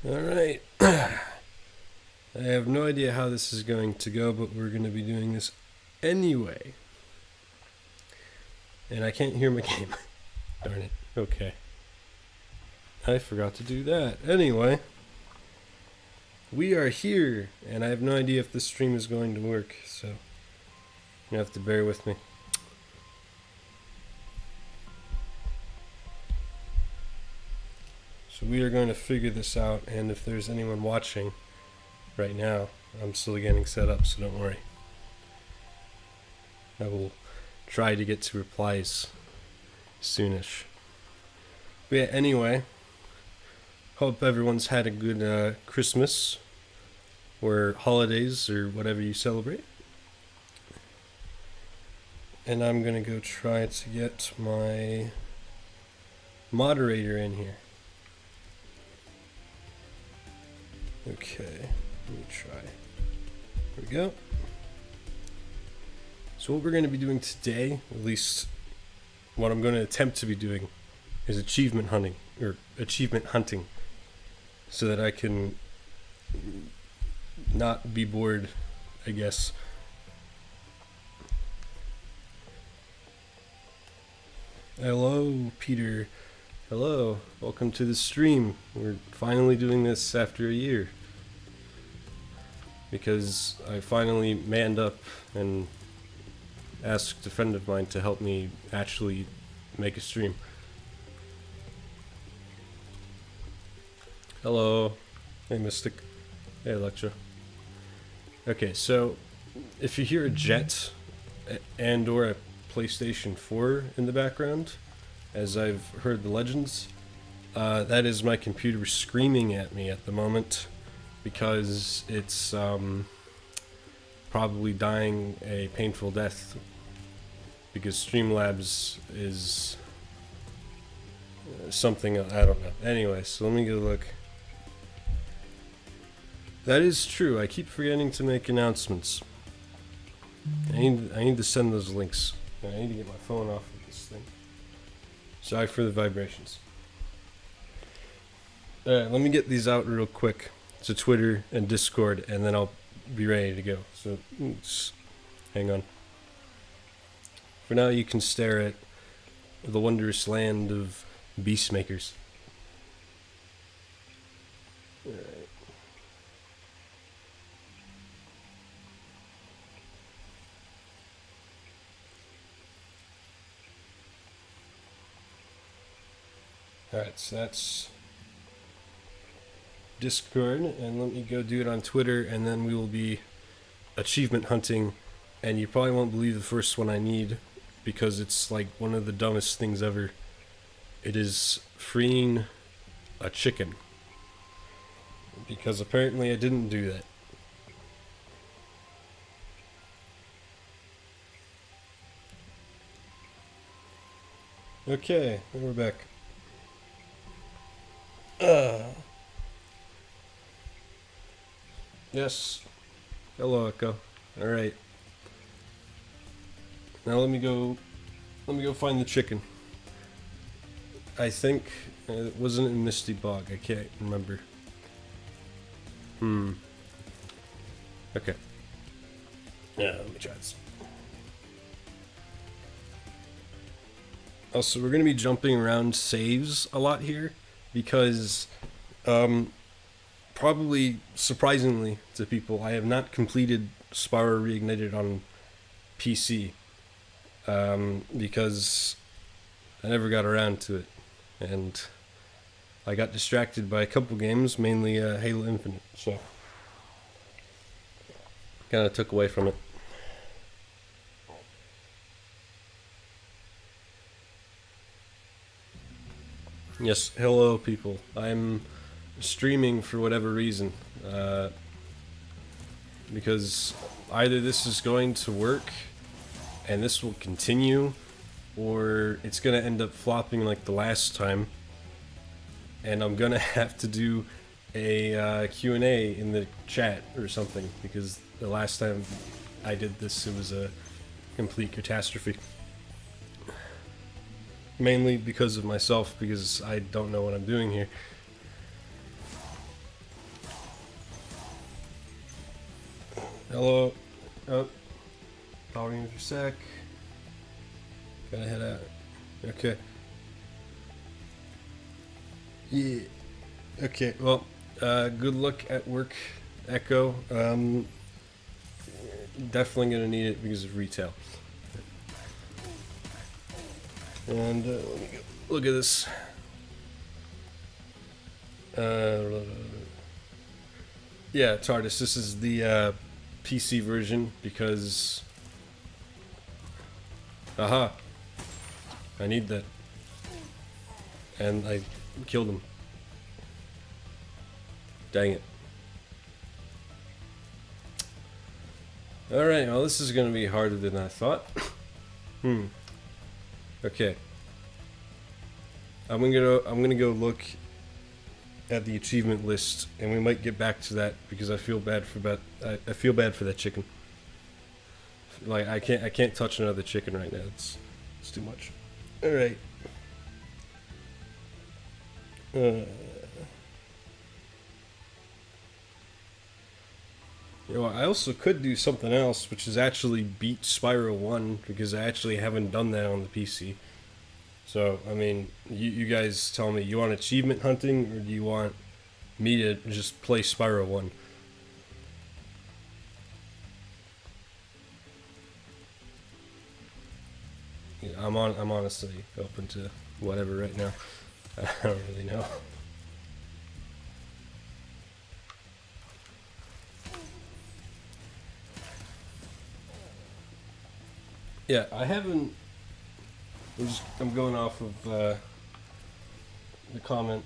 Alright. I have no idea how this is going to go, but we're going to be doing this anyway. And I can't hear my game. Darn it. Okay. I forgot to do that. Anyway. We are here, and I have no idea if this stream is going to work, so you have to bear with me. So we are going to figure this out, and if there's anyone watching right now, I'm still getting set up, so don't worry. I will try to get to replies soonish. But yeah, anyway, hope everyone's had a good Christmas or holidays or whatever you celebrate. And I'm going to go try to get my moderator in here. Okay, let me try. There we go. So what we're going to be doing today, at least what I'm going to attempt to be doing, is achievement hunting, so that I can not be bored, I guess. Hello, Peter. Hello, welcome to the stream. We're finally doing this after a year, because I finally manned up and asked a friend of mine to help me actually make a stream. Hello. Hey, Mystic. Hey, Electra. Okay, so if you hear a jet and or a PlayStation 4 in the background, as I've heard the legends, that is my computer screaming at me at the moment because it's probably dying a painful death because Streamlabs is something, I don't know. Anyway, so let me go look. That is true. I keep forgetting to make announcements. I need to send those links. I need to get my phone off of this thing. Sorry for the vibrations. Alright, let me get these out real quick to Twitter and Discord, and then I'll be ready to go. So, just hang on. For now, you can stare at the wondrous land of Beastmakers. Alright. Alright, so that's Discord, and let me go do it on Twitter, and then we will be achievement hunting, and you probably won't believe the first one I need, because it's like one of the dumbest things ever. It is freeing a chicken, because apparently I didn't do that. Okay, we're back. Yes. Hello, Echo. Alright. Now let me go find the chicken. I think it wasn't in Misty Bog. I can't remember. Okay. Yeah, let me try this. Also, we're going to be jumping around saves a lot here, because probably surprisingly to people, I have not completed Spyro Reignited on PC, because I never got around to it, and I got distracted by a couple games, mainly Halo Infinite, so kind of took away from it. Yes, hello people. I'm streaming for whatever reason, because either this is going to work and this will continue, or it's going to end up flopping like the last time, and I'm going to have to do a Q&A in the chat or something, because the last time I did this it was a complete catastrophe. Mainly because of myself, because I don't know what I'm doing here. Hello. Oh, powering for a sec. Gotta head out. Okay. Yeah. Okay, well, good luck at work, Echo. Definitely gonna need it because of retail. And let me go look at this. Yeah, TARDIS. This is the PC version because. Aha! I need that. And I killed him. Dang it. Alright, well, this is gonna be harder than I thought. Okay. I'm gonna go look at the achievement list, and we might get back to that because I feel bad for I feel bad for that chicken. Like I can't touch another chicken right now. It's too much. All right. You know, I also could do something else, which is actually beat Spyro 1 because I actually haven't done that on the PC. So, I mean, you guys tell me, you want achievement hunting or do you want me to just play Spyro 1? Yeah, I'm honestly open to whatever right now. I don't really know. Yeah, I haven't. I'm going off of the comment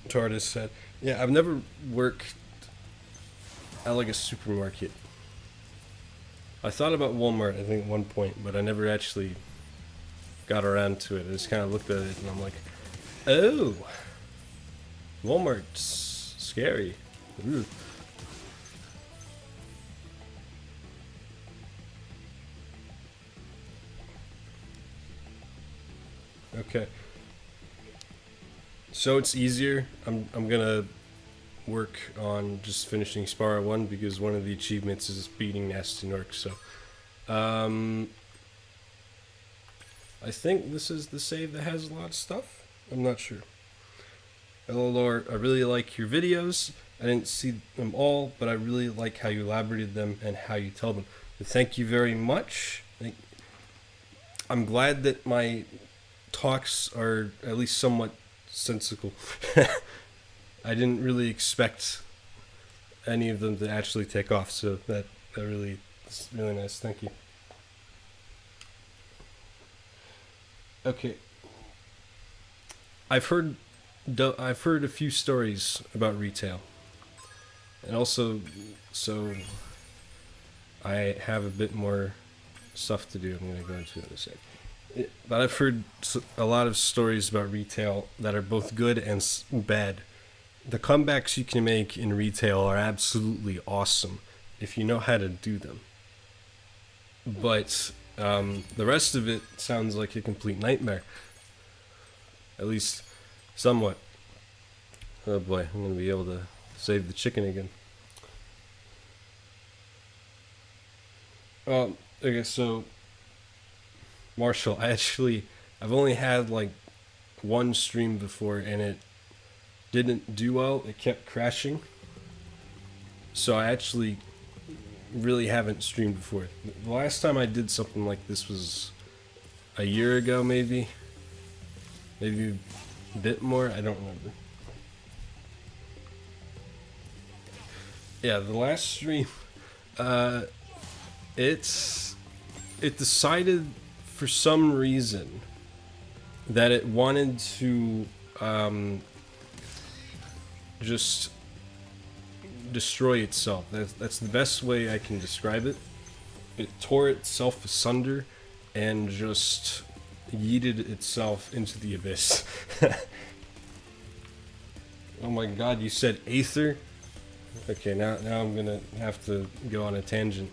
TARDIS said. Yeah, I've never worked at like a supermarket. I thought about Walmart, I think, at one point, but I never actually got around to it. I just kind of looked at it and I'm like, oh, Walmart's scary. Ooh. Okay. So it's easier. I'm gonna work on just finishing Spyro 1 because one of the achievements is beating Nasty Nork, so I think this is the save that has a lot of stuff. I'm not sure. Hello Laura, I really like your videos. I didn't see them all, but I really like how you elaborated them and how you tell them. But thank you very much. I'm glad that my talks are at least somewhat sensical. I didn't really expect any of them to actually take off, so that really is really nice. Thank you. Okay. I've heard a few stories about retail, and also, so I have a bit more stuff to do. I'm gonna go into it in a sec. But I've heard a lot of stories about retail that are both good and bad. The comebacks you can make in retail are absolutely awesome if you know how to do them. But the rest of it sounds like a complete nightmare. At least somewhat. Oh boy, I'm going to be able to save the chicken again. Okay, so Marshall, I've only had like one stream before and it didn't do well. It kept crashing. So I actually really haven't streamed before. The last time I did something like this was a year ago, maybe a bit more. I don't remember. Yeah, the last stream, it decided for some reason that it wanted to just destroy itself. That's the best way I can describe it. It tore itself asunder and just yeeted itself into the abyss. Oh my god, you said Aether? Okay, now I'm gonna have to go on a tangent.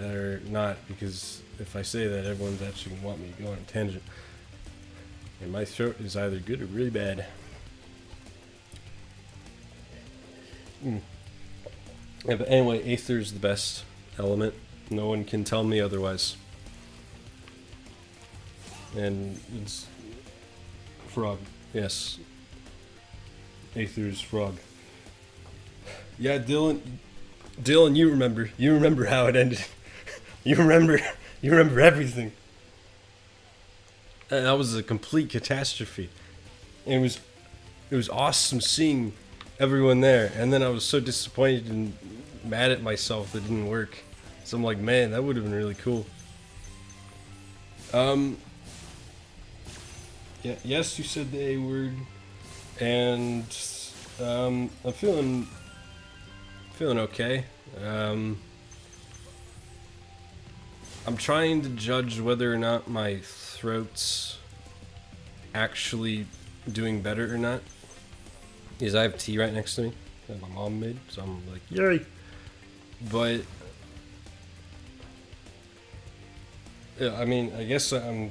Or not, because if I say that, everyone's actually gonna want me to go on a tangent. And my throat is either good or really bad. Yeah, but anyway, Aether's the best element. No one can tell me otherwise. And it's frog. Yes. Aether's frog. Yeah, Dylan, you remember how it ended. you remember everything. And that was a complete catastrophe. And it was awesome seeing everyone there, and then I was so disappointed and mad at myself that it didn't work. So I'm like, man, that would have been really cool. Yeah, yes, you said the A word, and I'm feeling okay. I'm trying to judge whether or not my throat's actually doing better or not. Because I have tea right next to me that my mom made, so I'm like, yay! But yeah, I mean, I guess I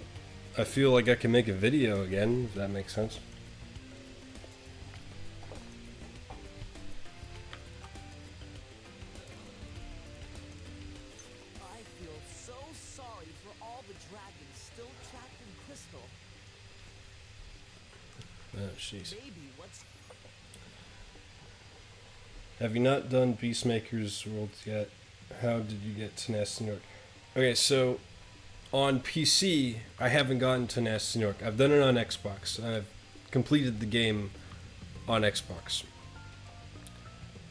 feel like I can make a video again, if that makes sense. I feel so sorry for all the dragons still trapped in Crystal. Oh, jeez. Maybe what's Have you not done Peacemaker's Worlds yet? How did you get to Nasty New York? Okay, so on PC, I haven't gotten to Nasty New York. I've done it on Xbox. I've completed the game on Xbox.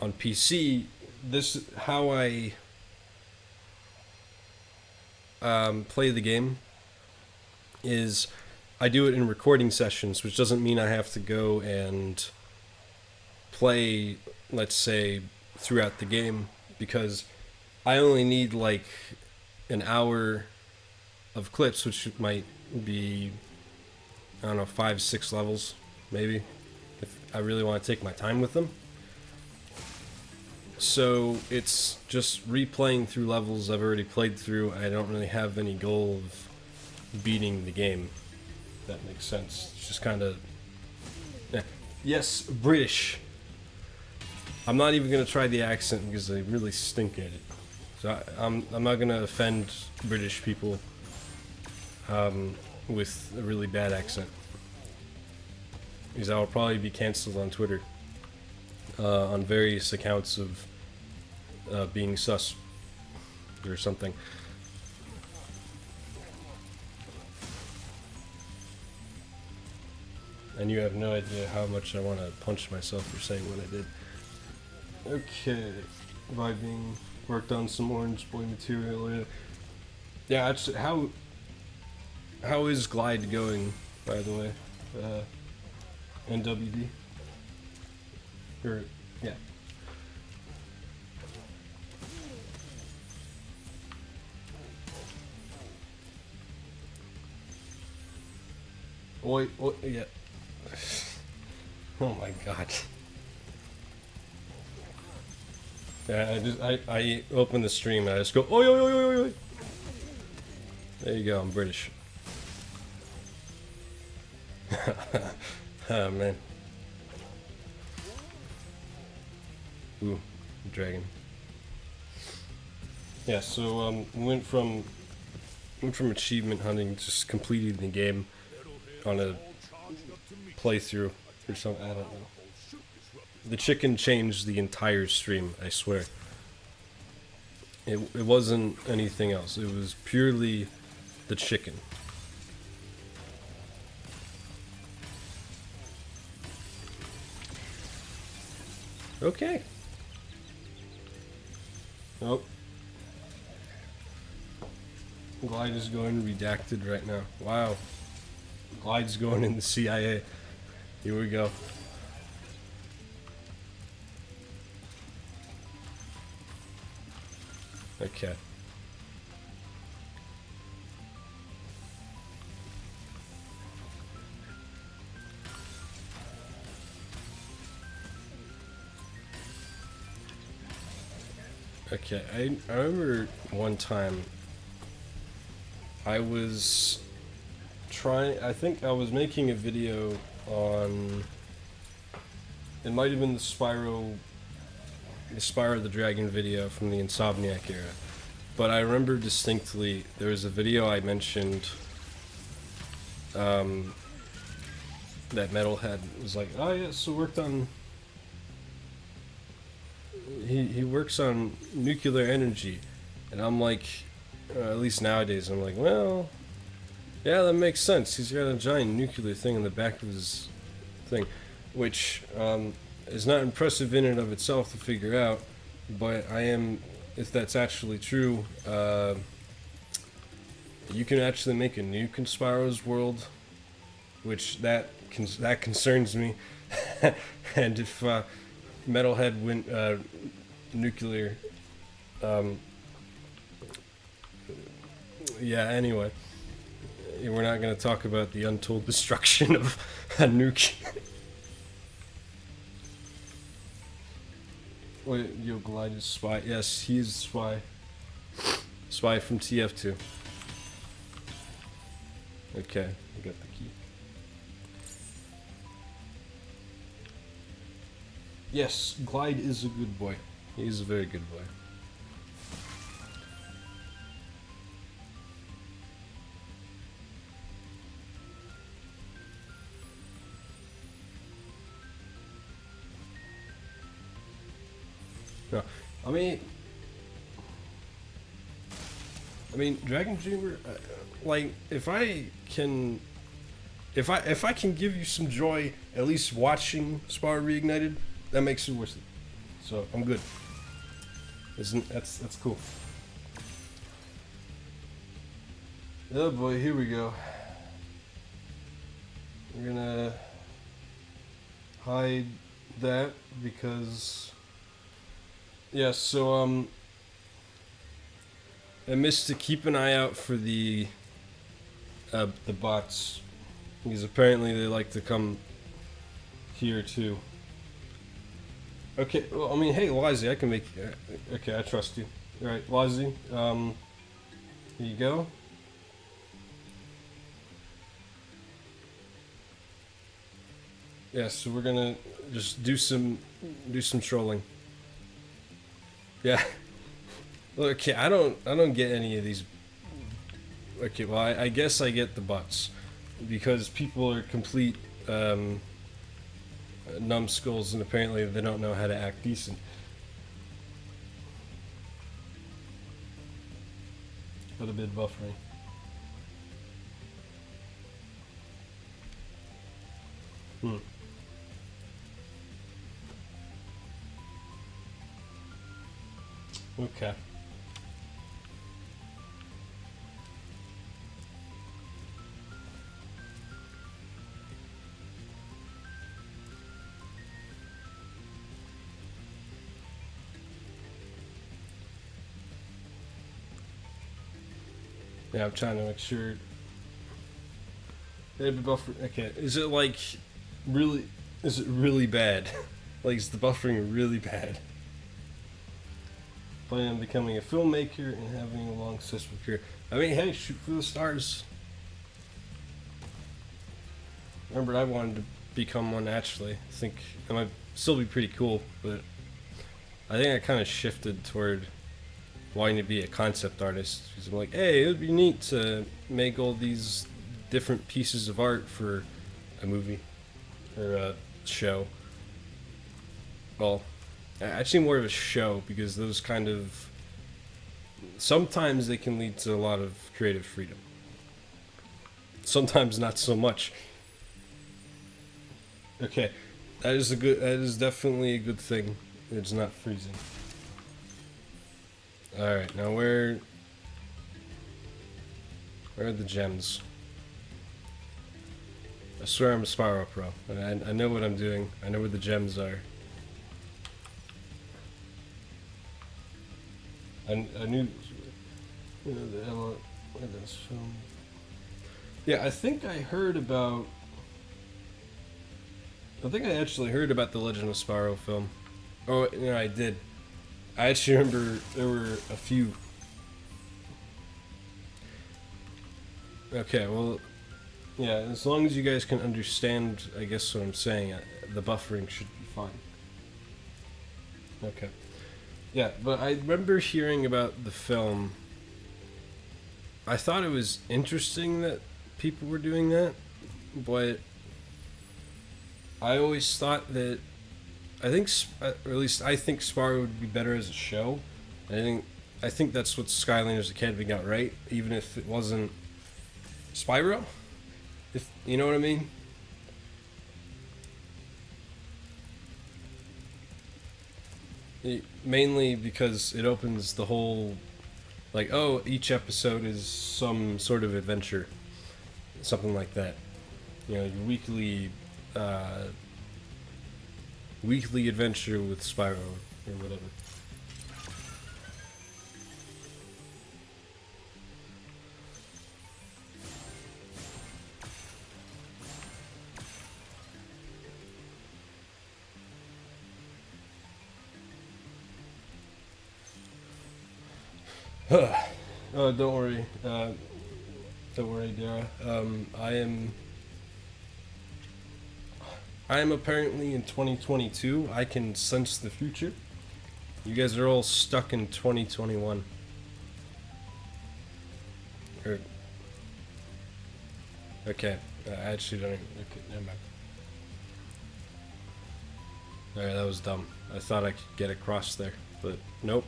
On PC, this is how I play the game. Is I do it in recording sessions, which doesn't mean I have to go and play, let's say, throughout the game, because I only need like an hour of clips, which might be, I don't know, 5-6 levels, maybe, if I really want to take my time with them. So it's just replaying through levels I've already played through. I don't really have any goal of beating the game, if that makes sense. It's just kind of, yeah. Yes, British. I'm not even gonna try the accent because I really stink at it. So I'm not gonna offend British people with a really bad accent, because I'll probably be cancelled on Twitter on various accounts of being sus or something. And you have no idea how much I want to punch myself for saying what I did. Okay, vibing. Worked on some Orange Boy material. Yeah, actually, how is Glide going, by the way? NWD? Or, yeah. Wait, yeah. Oh my god. Yeah, I open the stream and I just go, oi, oi, oi, oi, oi. There you go, I'm British. Oh man. Ooh, dragon. Yeah, so we went from achievement hunting, just completing the game on a playthrough or something. I don't know. The chicken changed the entire stream, I swear. It wasn't anything else. It was purely the chicken. Okay. Oh. Glide is going redacted right now. Wow. Glide's going in the CIA. Here we go. Okay. Okay, I remember one time I was I think I was making a video on, it might have been the Spyro Spyro the Dragon video from the Insomniac era. But I remember distinctly there was a video I mentioned that Metalhead was like, oh yeah, so worked on. He works on nuclear energy, and I'm like, at least nowadays, I'm like, well, yeah, that makes sense. He's got a giant nuclear thing in the back of his thing, which is not impressive in and of itself to figure out, but I am, if that's actually true, you can actually make a nuke in Spyro's world, which that concerns me. And if Metalhead went nuclear, yeah. Anyway, we're not going to talk about the untold destruction of a nuke. Wait, yo, Glide is Spy. Yes, he is Spy. Spy from TF2. Okay, I got the key. Yes, Glide is a good boy. He's a very good boy. No, I mean, Dragon Dreamer. Like, if I can give you some joy, at least watching Spyro Reignited, that makes it worth it. So I'm good. That's cool. Oh boy, here we go. We're gonna hide that because. Yeah, so I missed to keep an eye out for the bots, because apparently they like to come here too. Okay, well, I mean, hey, Lizzie, I can make. Okay, I trust you. All right, Lizzie, here you go. Yeah, so we're gonna just do some trolling. Yeah. Okay, I don't get any of these. Okay, well, I guess I get the bots because people are complete numbskulls, and apparently they don't know how to act decent. Got a bit of buffering. Okay. Yeah, I'm trying to make sure. Okay, is it like really? Is it really bad? Like, is the buffering really bad? Planning on becoming a filmmaker and having a long successful career. I mean, hey, shoot for the stars. Remember, I wanted to become one actually. I think it might still be pretty cool, but I think I kind of shifted toward wanting to be a concept artist, because I'm like, hey, it would be neat to make all these different pieces of art for a movie or a show. Well, actually more of a show, because those kind of sometimes they can lead to a lot of creative freedom. Sometimes not so much. Okay, that is definitely a good thing. It's not freezing. Alright, now where are the gems? I swear I'm a Spyro pro. I know what I'm doing. I know where the gems are. I knew the hell where this film. Yeah, I think I actually heard about the Legend of Spyro film. Oh, no, I did. I actually remember there were a few. Okay, well, yeah, as long as you guys can understand, I guess, what I'm saying, the buffering should be fine. Okay. Yeah, but I remember hearing about the film. I thought it was interesting that people were doing that, but I always thought that or at least I think Spyro would be better as a show. I think that's what Skylanders Academy got right, even if it wasn't Spyro. If you know what I mean. Mainly because it opens the whole, like, oh, each episode is some sort of adventure, something like that. You know, your weekly adventure with Spyro or whatever. Oh, don't worry. Don't worry, Dara. I am apparently in 2022. I can sense the future. You guys are all stuck in 2021. Okay. I actually don't even... Okay, never mind. Alright, that was dumb. I thought I could get across there, but nope.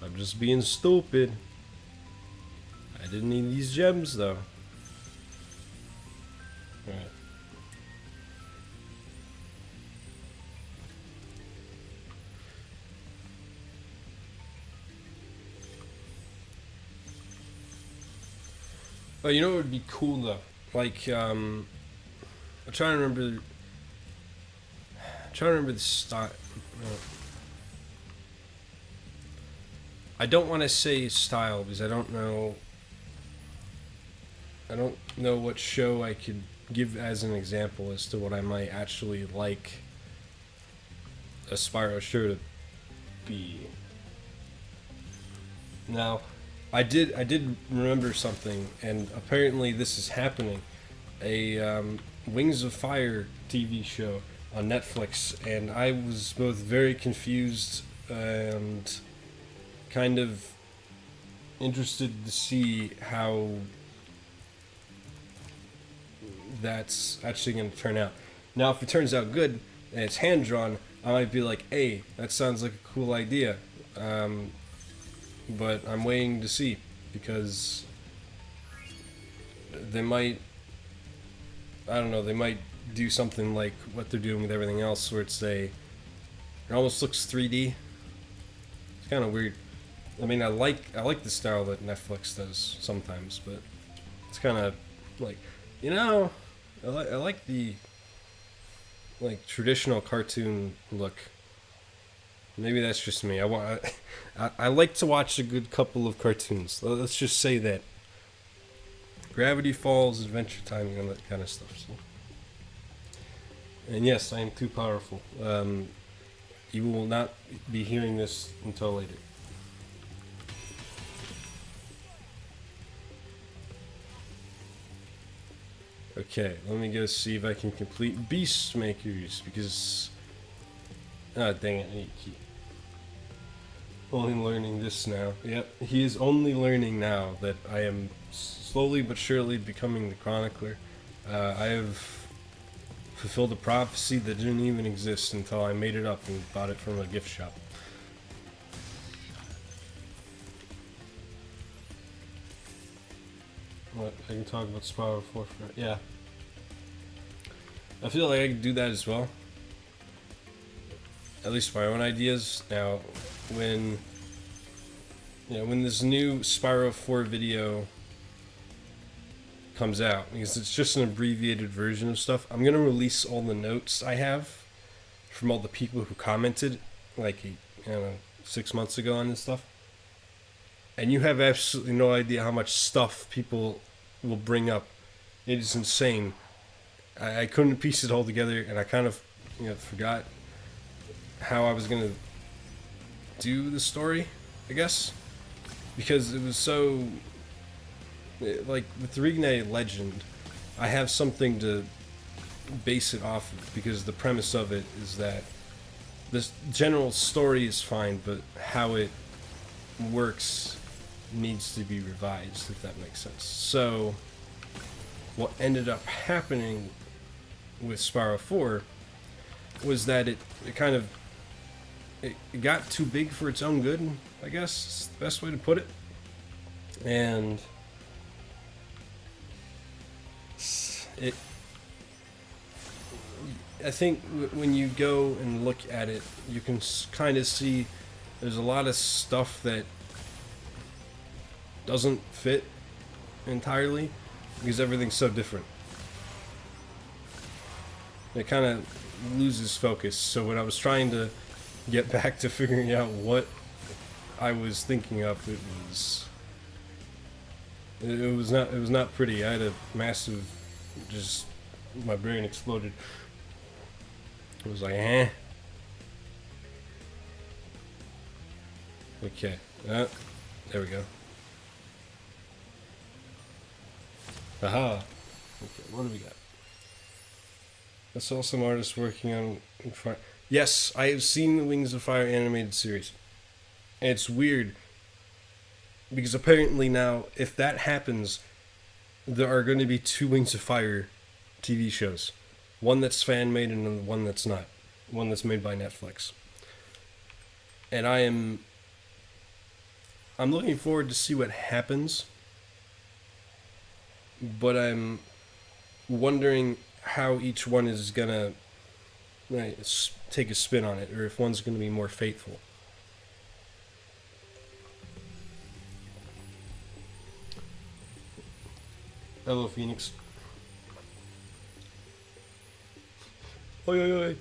I'm just being stupid. I didn't need these gems, though. Alright. Oh, you know what would be cool, though? Like, I'm trying to remember... the style... I don't want to say style because I don't know what show I could give as an example as to what I might actually like a Spyro show to be. Now, I did remember something, and apparently this is happening. A Wings of Fire TV show on Netflix, and I was both very confused and kind of interested to see how that's actually going to turn out. Now, if it turns out good and it's hand drawn, I might be like, "Hey, that sounds like a cool idea," but I'm waiting to see because they might. I don't know. They might do something like what they're doing with everything else, where it almost looks 3D. It's kind of weird. I mean, I like the style that Netflix does sometimes, but it's kind of like, I like the traditional cartoon look. Maybe that's just me. I like to watch a good couple of cartoons. Let's just say that. Gravity Falls, Adventure Time, and that kind of stuff. So. And yes, I am too powerful. You will not be hearing this until later. Okay, let me go see if I can complete Beast Makers, because... Ah, dang it, he only learning this now. Yep, he is only learning now that I am slowly but surely becoming the chronicler. I have fulfilled a prophecy that didn't even exist until I made it up and bought it from a gift shop. What? I can talk about Spyro 4 for... Yeah. I feel like I can do that as well. At least my own ideas. Now, when this new Spyro 4 video comes out, because it's just an abbreviated version of stuff, I'm going to release all the notes I have from all the people who commented, like, 6 months ago on this stuff. And you have absolutely no idea how much stuff people will bring up. It is insane. I couldn't piece it all together, and I kind of forgot how I was going to do the story, I guess. Because it was so... Like, with the Reignited Legend, I have something to base it off of, because the premise of it is that the general story is fine, but how it works needs to be revised, if that makes sense. So, what ended up happening with Spyro 4 was that it kind of it got too big for its own good, I guess is the best way to put it. And it I think when you go and look at it, you can kind of see there's a lot of stuff that doesn't fit entirely because everything's so different. It kind of loses focus. So when I was trying to get back to figuring out what I was thinking of, it was not pretty. I had a massive, just my brain exploded. It was like, eh. Okay, there we go. Aha. Okay, what do we got? I saw some artists working on Fire. Yes, I have seen the Wings of Fire animated series. And it's weird because apparently now, if that happens, there are going to be 2 Wings of Fire TV shows. One that's fan made and one that's not. One that's made by Netflix. And I'm looking forward to see what happens. But I'm wondering how each one is gonna take a spin on it, or if one's gonna be more faithful. Hello, Phoenix. Oi, oi, oi.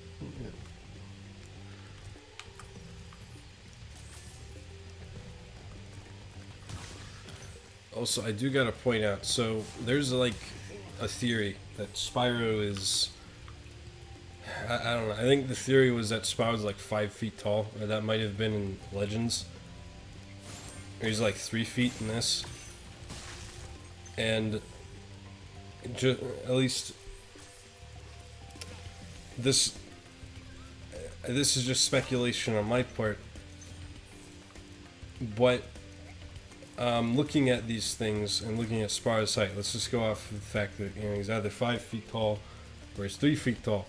Also, I do gotta point out, so there's like a theory that Spyro is, I don't know, I think the theory was that Spyro's like 5 feet tall, or that might have been in Legends. Or he's like 3 feet in this. And at least this is just speculation on my part, but looking at these things and looking at Spyro's height, let's just go off of the fact that he's either 5 feet tall or he's 3 feet tall.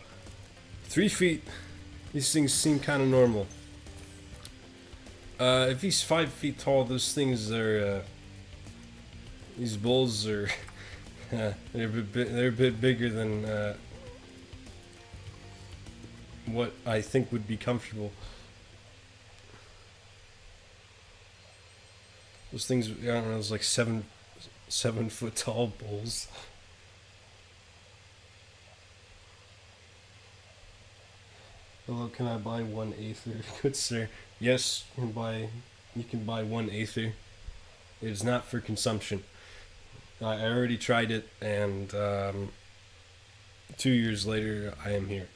3 feet, these things seem kind of normal. If he's 5 feet tall, those things are these bulls are they're a bit bigger than what I think would be comfortable. Those things, I don't know, it's like 7 foot tall bulls. Hello, can I buy 1 Aether? Good sir. Yes, you can buy 1 Aether. It is not for consumption. I already tried it, and 2 years later, I am here.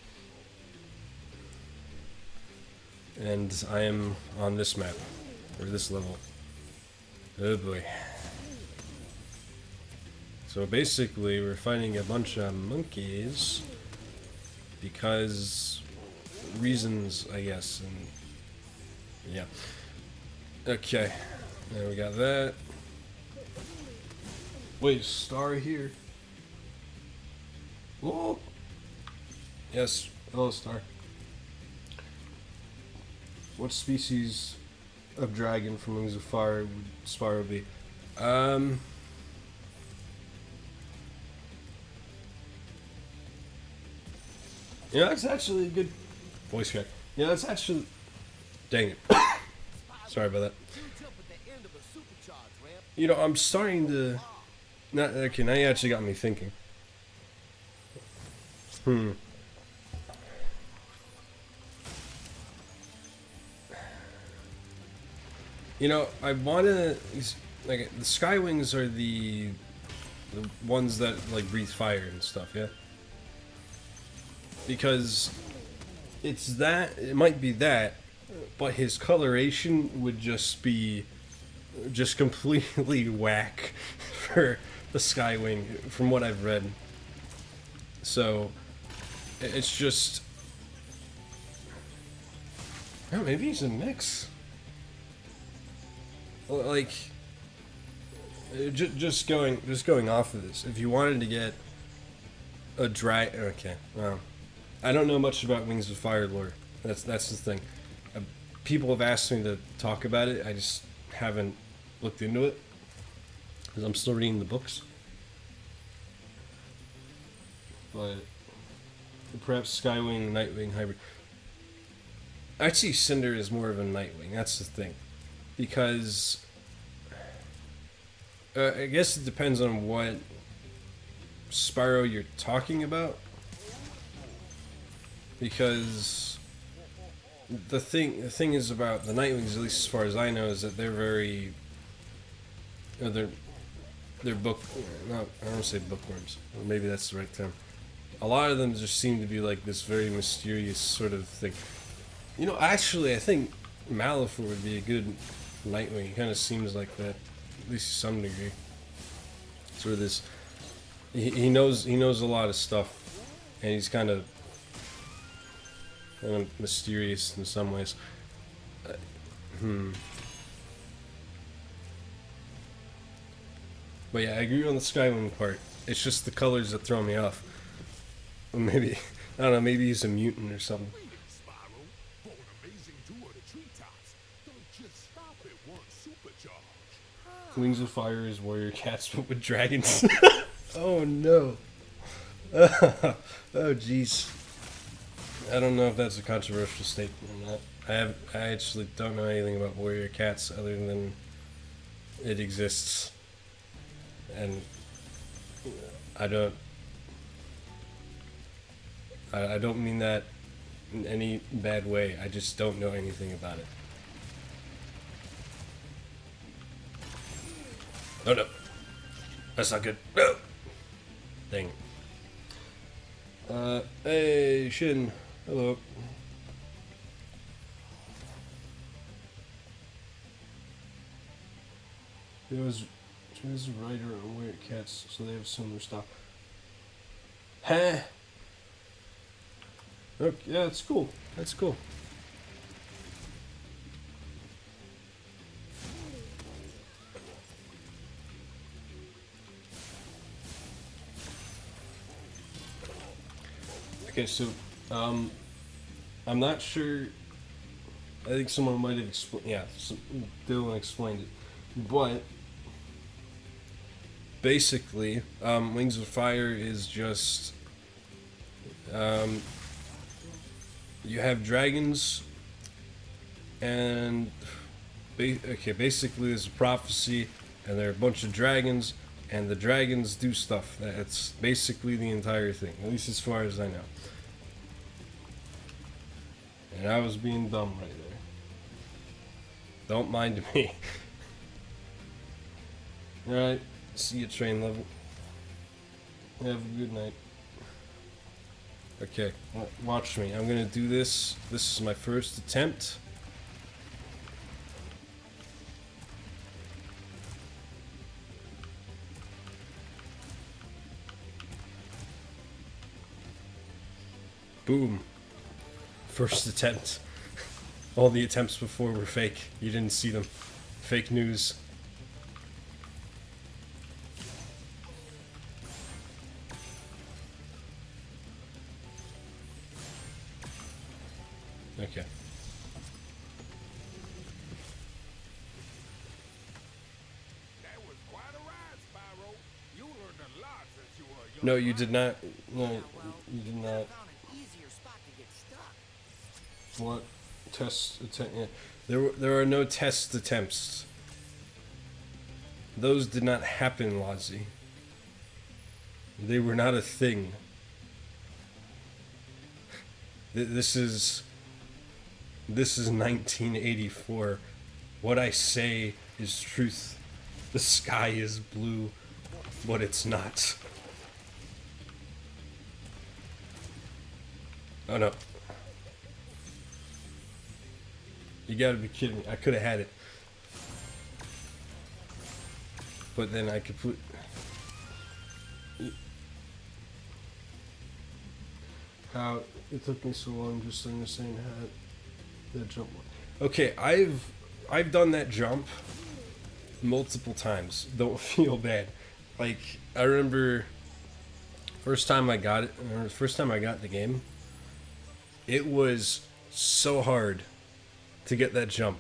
And I am on this map, or this level. Oh boy. So basically, we're fighting a bunch of monkeys because reasons, I guess. And yeah. Okay. There we got that. Wait, star here. Whoa. Yes. Hello, star. What species of dragon from Wings of Fire would Spyro be? Yeah, that's actually a good voice crack. Yeah, that's actually. Dang it. Sorry about that. You know, I'm starting to. Okay, now you actually got me thinking. You know, I wanna like the Skywings are the ones that like breathe fire and stuff, yeah. Because it's that, it might be that, but his coloration would just be just completely whack for the Skywing, from what I've read. So it's just Oh, maybe he's a mix. Like, just going off of this. If you wanted to get a okay. Well, I don't know much about Wings of Fire lore. That's the thing. People have asked me to talk about it. I just haven't looked into it because I'm still reading the books. But perhaps Skywing, Nightwing hybrid. I'd see Cinder as more of a Nightwing. That's the thing, because I guess it depends on what Spyro you're talking about. Because the thing is about the Nightwings, at least as far as I know, is that they're very, they're book. Not, I don't want to say bookworms. Or maybe that's the right term. A lot of them just seem to be like this very mysterious sort of thing. You know, actually, I think Malefor would be a good Nightwing. He kind of seems like that, at least to some degree. Sort of this. He knows a lot of stuff, and he's kind of mysterious in some ways. But yeah, I agree on the Skywing part. It's just the colors that throw me off. Or maybe, I don't know, maybe he's a mutant or something. Spyro, for an amazing tour of the treetops. Don't just stop at one supercharge. Wings of Fire is warrior cats, but with dragons. Oh no. Oh jeez. I don't know if that's a controversial statement or not. I actually don't know anything about warrior cats other than it exists, and I don't mean that in any bad way. I just don't know anything about it. Oh no, that's not good. No. Dang. Hey Shin. Hello. She was a writer on Weird Cats, so they have similar style. Huh? Okay, yeah, that's cool. That's cool. Okay, so, I'm not sure. I think someone might have explained. Yeah, Dylan explained it, but basically, Wings of Fire is just you have dragons, and basically there's a prophecy, and there are a bunch of dragons, and the dragons do stuff. That's basically the entire thing, at least as far as I know. And I was being dumb right there. Don't mind me. Alright, see you, train level. Have a good night. Okay, watch me. I'm gonna do this. This is my first attempt. Boom. First attempt. All the attempts before were fake. You didn't see them. Fake news. Okay. That was quite a ride, Spyro. You learned a lot since you were a young No, you lad. did not. No, Well, you did you not. found an easier spot to get stuck. What test attempt? Yeah. There are no test attempts. Those did not happen, Lazi. They were not a thing. This is 1984. What I say is truth. The sky is blue, but it's not. Oh no. You gotta be kidding me. I could have had it. But then I could put... How it took me so long just to understand how That jump. Okay, I've done that jump multiple times. Don't feel bad. Like I remember first time I got it, or the first time I got the game, it was so hard to get that jump.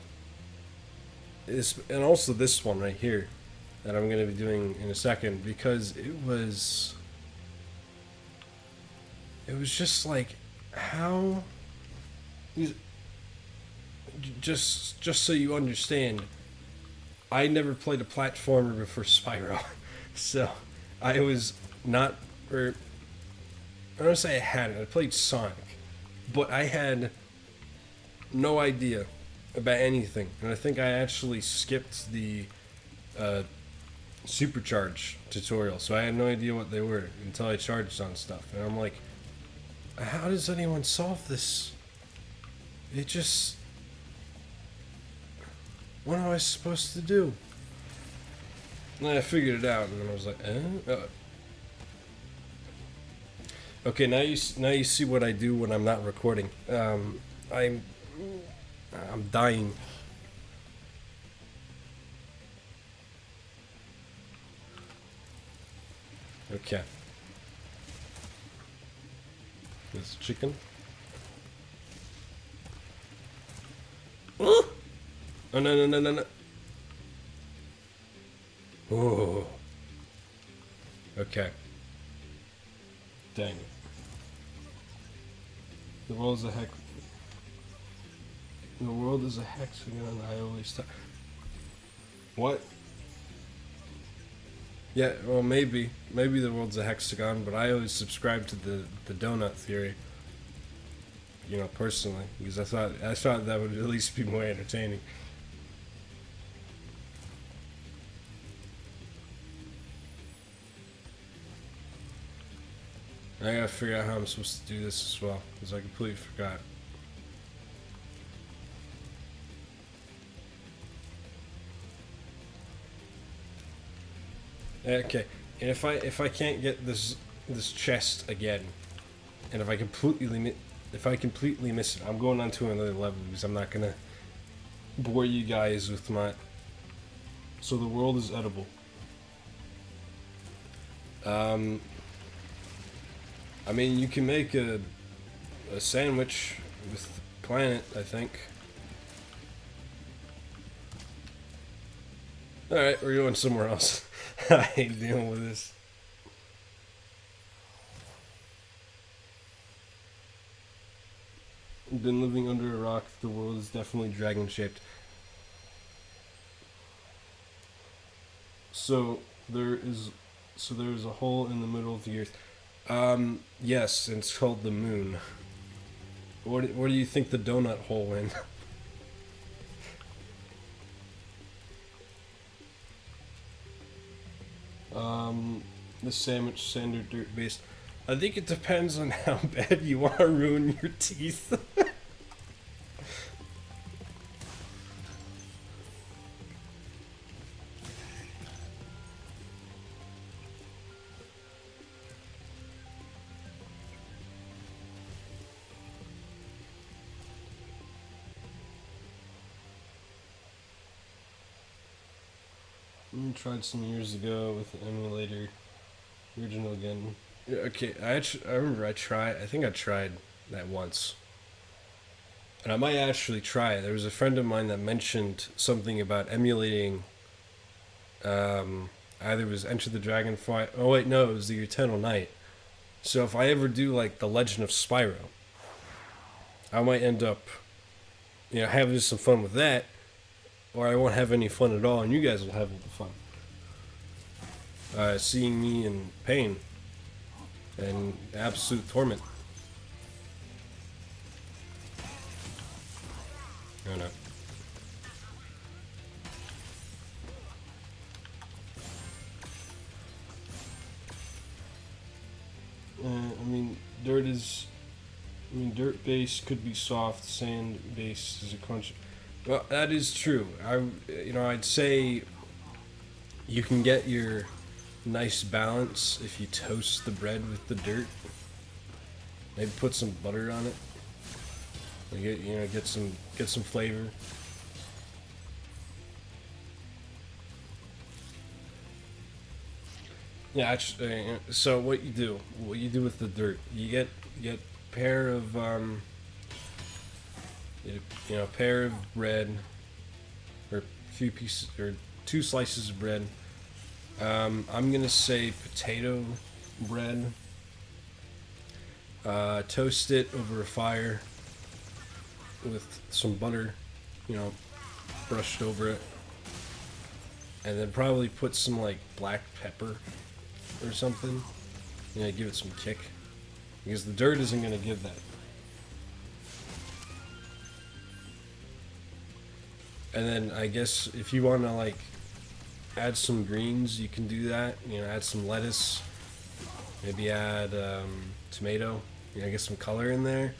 And also this one right here that I'm going to be doing in a second, because it was just like how just so you understand, I never played a platformer before Spyro. So I was not, or I don't say I hadn't, I played Sonic, but I had no idea about anything. And I think I actually skipped the supercharge tutorial, so I had no idea what they were until I charged on stuff. And I'm like, how does anyone solve this? It just, what am I supposed to do? And I figured it out, and then I was like, okay, now you see what I do when I'm not recording. I'm dying. Okay. This chicken. Oh no no no no no. Oh. Okay. Dang it. The world's a heck. The world is a hexagon. I always thought. What? Yeah, well, maybe the world's a hexagon, but I always subscribed to the donut theory. You know, personally, because I thought that would at least be more entertaining. I gotta figure out how I'm supposed to do this as well, because I completely forgot. Okay, and if I can't get this chest again, and if I completely miss it, I'm going on to another level, because I'm not gonna bore you guys with my. So the world is edible. I mean, you can make a sandwich with the planet, I think. Alright, we're going somewhere else. I hate dealing with this. Been living under a rock. The world is definitely dragon shaped. So there is a hole in the middle of the earth. Yes, and it's called the moon. Where do you think the donut hole went? The sandwich sander dirt based. I think it depends on how bad you want to ruin your teeth. Tried some years ago with an emulator. Original again. Yeah, okay, I remember I think I tried that once. And I might actually try it. There was a friend of mine that mentioned something about emulating either it was Enter the Dragonfly. Oh wait, no, it was the Eternal Night. So if I ever do like the Legend of Spyro, I might end up having some fun with that, or I won't have any fun at all, and you guys will have fun. Seeing me in pain and absolute torment. Oh no. Dirt base could be soft, sand base is a crunch. Well, that is true. I'd say you can get your nice balance if you toast the bread with the dirt. Maybe put some butter on it. Get some flavor. Yeah, so what you do with the dirt, you get pair of pair of bread, or a few pieces, or 2 slices of bread. I'm gonna say potato bread. Toast it over a fire with some butter, brushed over it, and then probably put some like black pepper or something. Give it some kick, because the dirt isn't gonna give that. And then I guess if you want to like add some greens, you can do that. Add some lettuce, maybe add tomato. Get some color in there.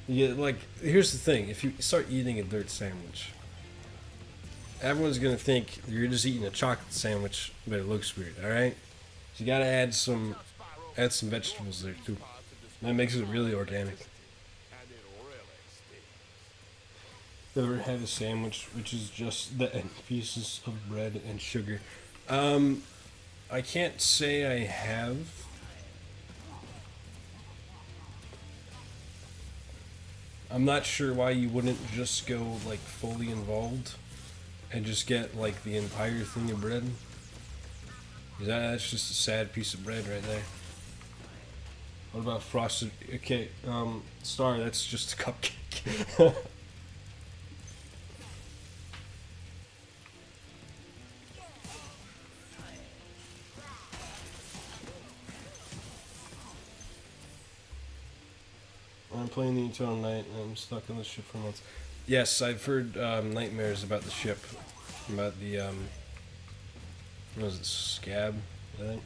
Here's the thing: if you start eating a dirt sandwich, everyone's gonna think you're just eating a chocolate sandwich, but it looks weird. All right, so you gotta add some vegetables there too. That makes it really organic. And it really stinks. Ever had a sandwich which is just the end pieces of bread and sugar? I can't say I have. I'm not sure why you wouldn't just go like fully involved and just get like the entire thing of bread. 'Cause that's just a sad piece of bread right there. What about frosted? Okay, Star, that's just a cupcake. I'm playing the Eternal Night and I'm stuck on the ship for months. Yes, I've heard nightmares about the ship. About the, what was it, scab, I think?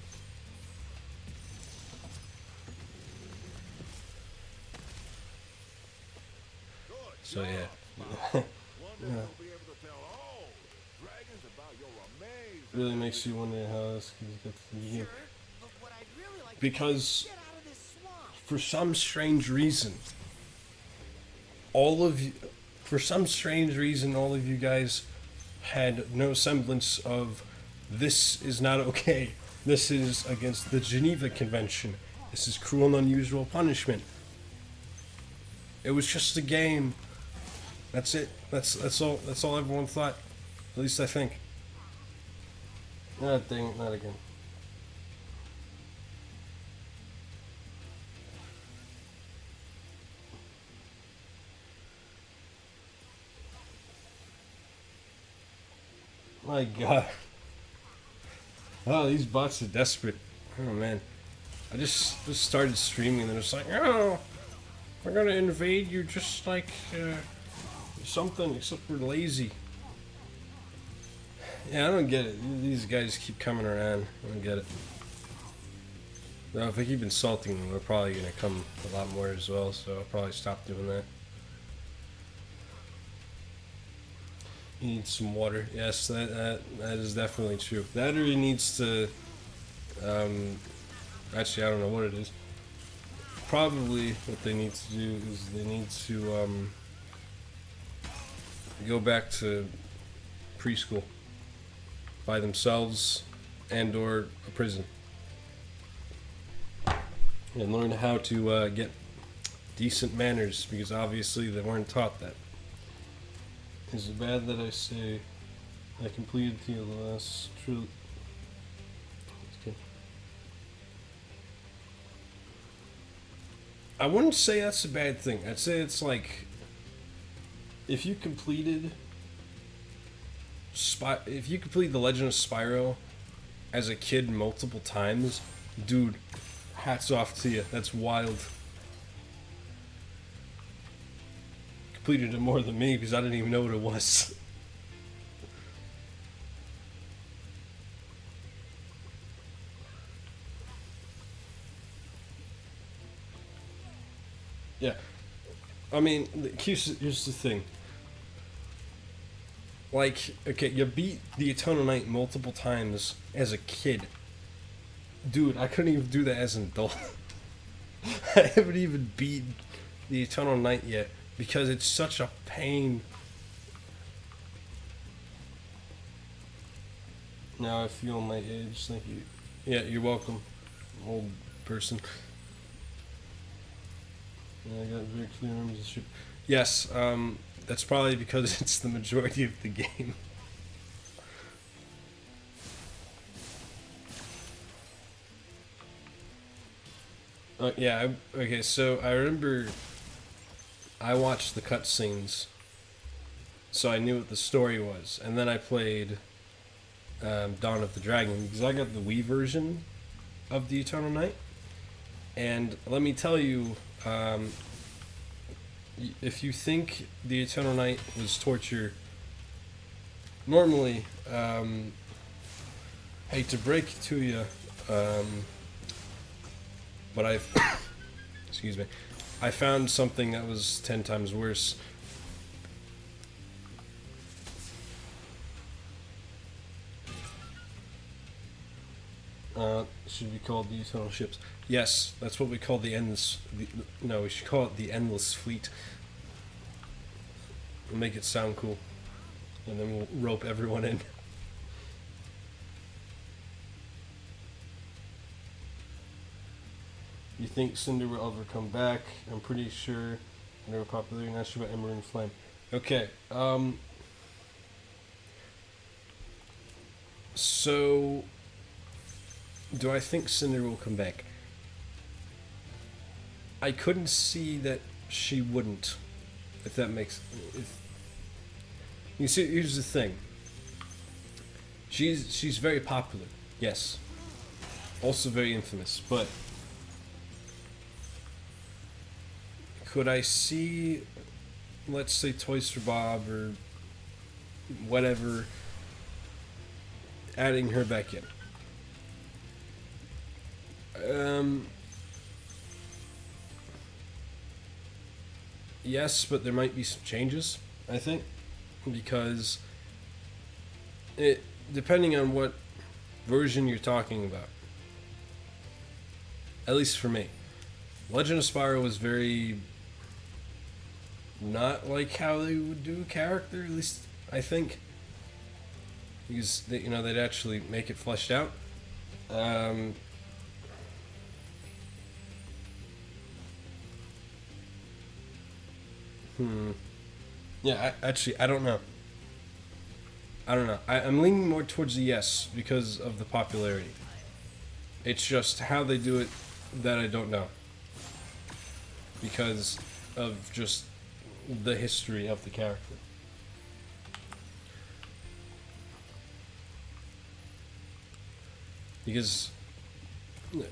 So, yeah. One day we'll be able to tell all the dragons about your amazing. Really makes you wonder how this can get to the game. But what I'd really like Because to get out of this swamp. for some strange reason, all of you guys had no semblance of this is not okay. This is against the Geneva Convention. This is cruel and unusual punishment. It was just a game. That's it. That's all everyone thought. At least I think. Not again. My God. Oh, these bots are desperate. Oh man. I just started streaming and it's like, oh, we're gonna invade you just like something, except we're lazy. Yeah, I don't get it. These guys keep coming around. I don't get it. Now, if I keep insulting them, they're probably gonna come a lot more as well, so I'll probably stop doing that. He needs some water. Yes, that is definitely true. That or he needs to. Actually, I don't know what it is. Probably what they need to do is they need to go back to preschool by themselves and/or a prison and learn how to get decent manners, because obviously they weren't taught that. Is it bad that I say I completed the last true? I wouldn't say that's a bad thing. I'd say it's like if you completed The Legend of Spyro as a kid multiple times, dude, hats off to you. That's wild. Completed it more than me because I didn't even know what it was. Yeah. I mean, here's the thing. Like, okay, you beat the Eternal Night multiple times as a kid. Dude, I couldn't even do that as an adult. I haven't even beat the Eternal Night yet. because it's such a pain. Now I feel my age. Thank you. Yeah, you're welcome, old person. Yeah, I got very clear numbers of shit. Yes, that's probably because it's the majority of the game. Yeah, okay, so I remember I watched the cutscenes, so I knew what the story was, and then I played Dawn of the Dragon, because I got the Wii version of the Eternal Night, and let me tell you, if you think the Eternal Night was torture, normally, hate to break it to you, but I've, excuse me, I found something that was 10 times worse. Should be called the Eternal Ships. Yes, that's what we call the Endless... no, we should call it the Endless Fleet. We'll make it sound cool. And then we'll rope everyone in. You think Cinder will ever come back? I'm pretty sure they were popular. Not sure about Ember and Flame. Okay, so... do I think Cinder will come back? I couldn't see that she wouldn't, if that makes... you see, here's the thing. She's very popular, yes. Also very infamous, but... could I see, let's say, Toys for Bob or whatever, adding her back in? Yes, but there might be some changes, I think, because it, depending on what version you're talking about, at least for me, Legend of Spyro was very not like how they would do a character, at least I think, because they, you know, they'd actually make it fleshed out. Yeah, I don't know. I'm leaning more towards the yes because of the popularity. It's just how they do it that I don't know. Because of just the history of the character. Because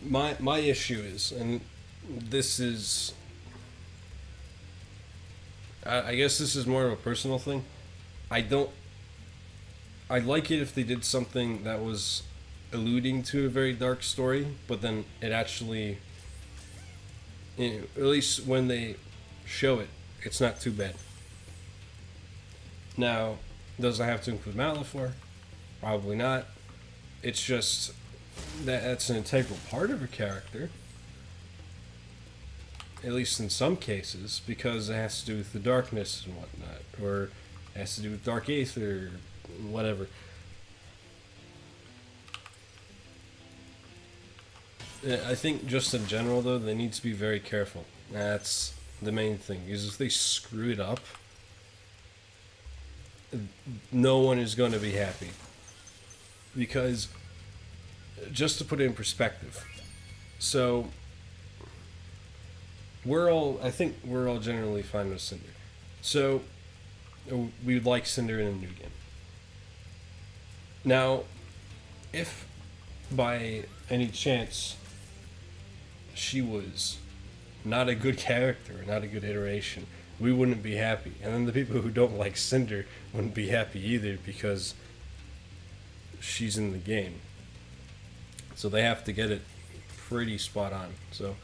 my issue is, and this is... I guess this is more of a personal thing. I'd like it if they did something that was alluding to a very dark story, but then it actually, you know, at least when they show it, it's not too bad. Now, does it have to include Malifaux? Probably not. It's just that's an integral part of a character. At least in some cases, because it has to do with the darkness and whatnot, or it has to do with dark aether, or whatever. I think just in general, though, they need to be very careful. That's the main thing, because if they screw it up, no one is going to be happy. Because, just to put it in perspective, so... I think we're all generally fine with Cinder. So, we would like Cinder in a new game. Now, if by any chance she was not a good character, not a good iteration, we wouldn't be happy. And then the people who don't like Cinder wouldn't be happy either because she's in the game. So they have to get it pretty spot on. So...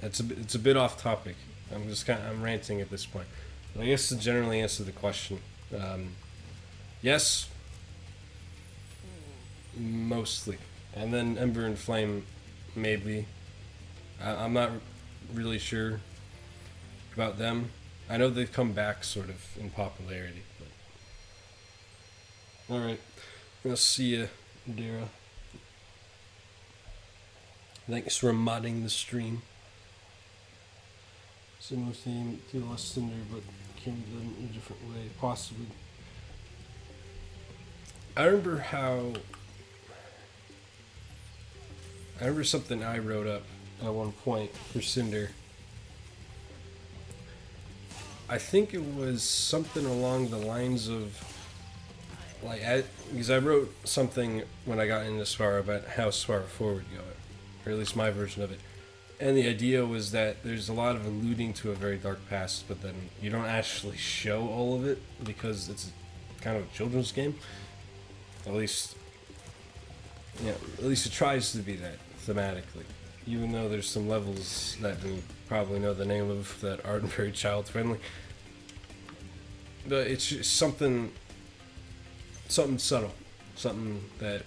It's a bit off topic. I'm ranting at this point. But I guess to generally answer the question, yes, mostly, and then Ember and Flame, maybe. I'm not really sure. about them. I know they've come back sort of in popularity. But... Alright. I'll see ya, Dara. Thanks for modding the stream. Similar theme to Less Cinder, but can be done in a different way, possibly. I remember something I wrote up at one point for Cinder. I think it was something along the lines of, like, because I wrote something when I got into Spyro about how Spyro 4 would go, or at least my version of it. And the idea was that there's a lot of alluding to a very dark past, but then you don't actually show all of it because it's kind of a children's game. At least it tries to be that thematically. Even though there's some levels that we probably know the name of that aren't very child friendly. But it's just something subtle, something that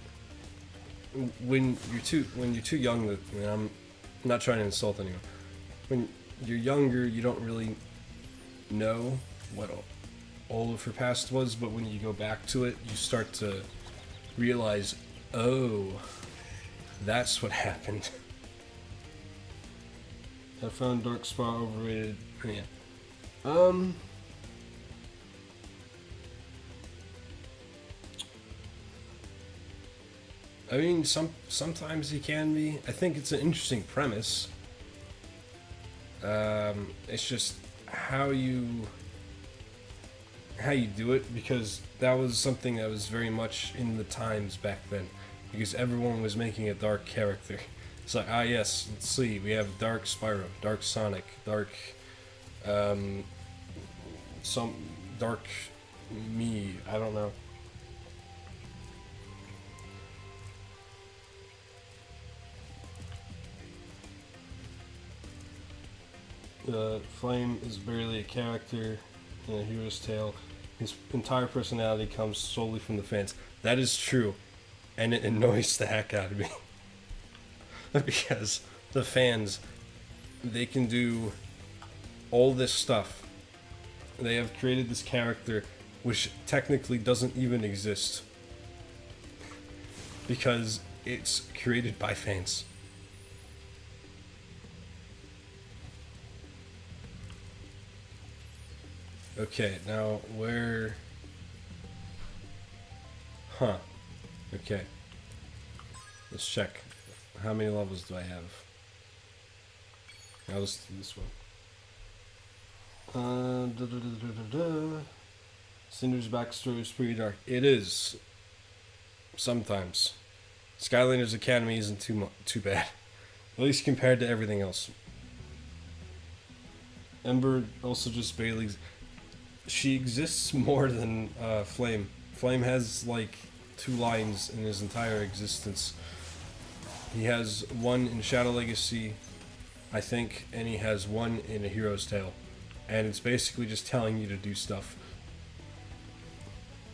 when you're too young, that, you know, I'm not trying to insult anyone. When you're younger, you don't really know what all of her past was, but when you go back to it, you start to realize, oh, that's what happened. I found Dark Spyro overrated. Yeah. I mean, sometimes he can be. I think it's an interesting premise. It's just how you do it, because that was something that was very much in the times back then, because everyone was making a dark character. It's like, yes, let's see, we have Dark Spyro, Dark Sonic, Dark, some Dark me, I don't know. Flame is barely a character in a hero's tale. His entire personality comes solely from the fans. That is true, and it annoys the heck out of me. Because the fans, they can do all this stuff. They have created this character which technically doesn't even exist. Because it's created by fans. Okay, now where... Huh. Okay. Let's check. How many levels do I have? Now let's do this one. Cinder's backstory is pretty dark. It is. Sometimes. Skylanders Academy isn't too bad. At least compared to everything else. Ember also just barely... She exists more than Flame. Flame has like 2 lines in his entire existence. He has one in Shadow Legacy, I think, and he has one in A Hero's Tale. And it's basically just telling you to do stuff.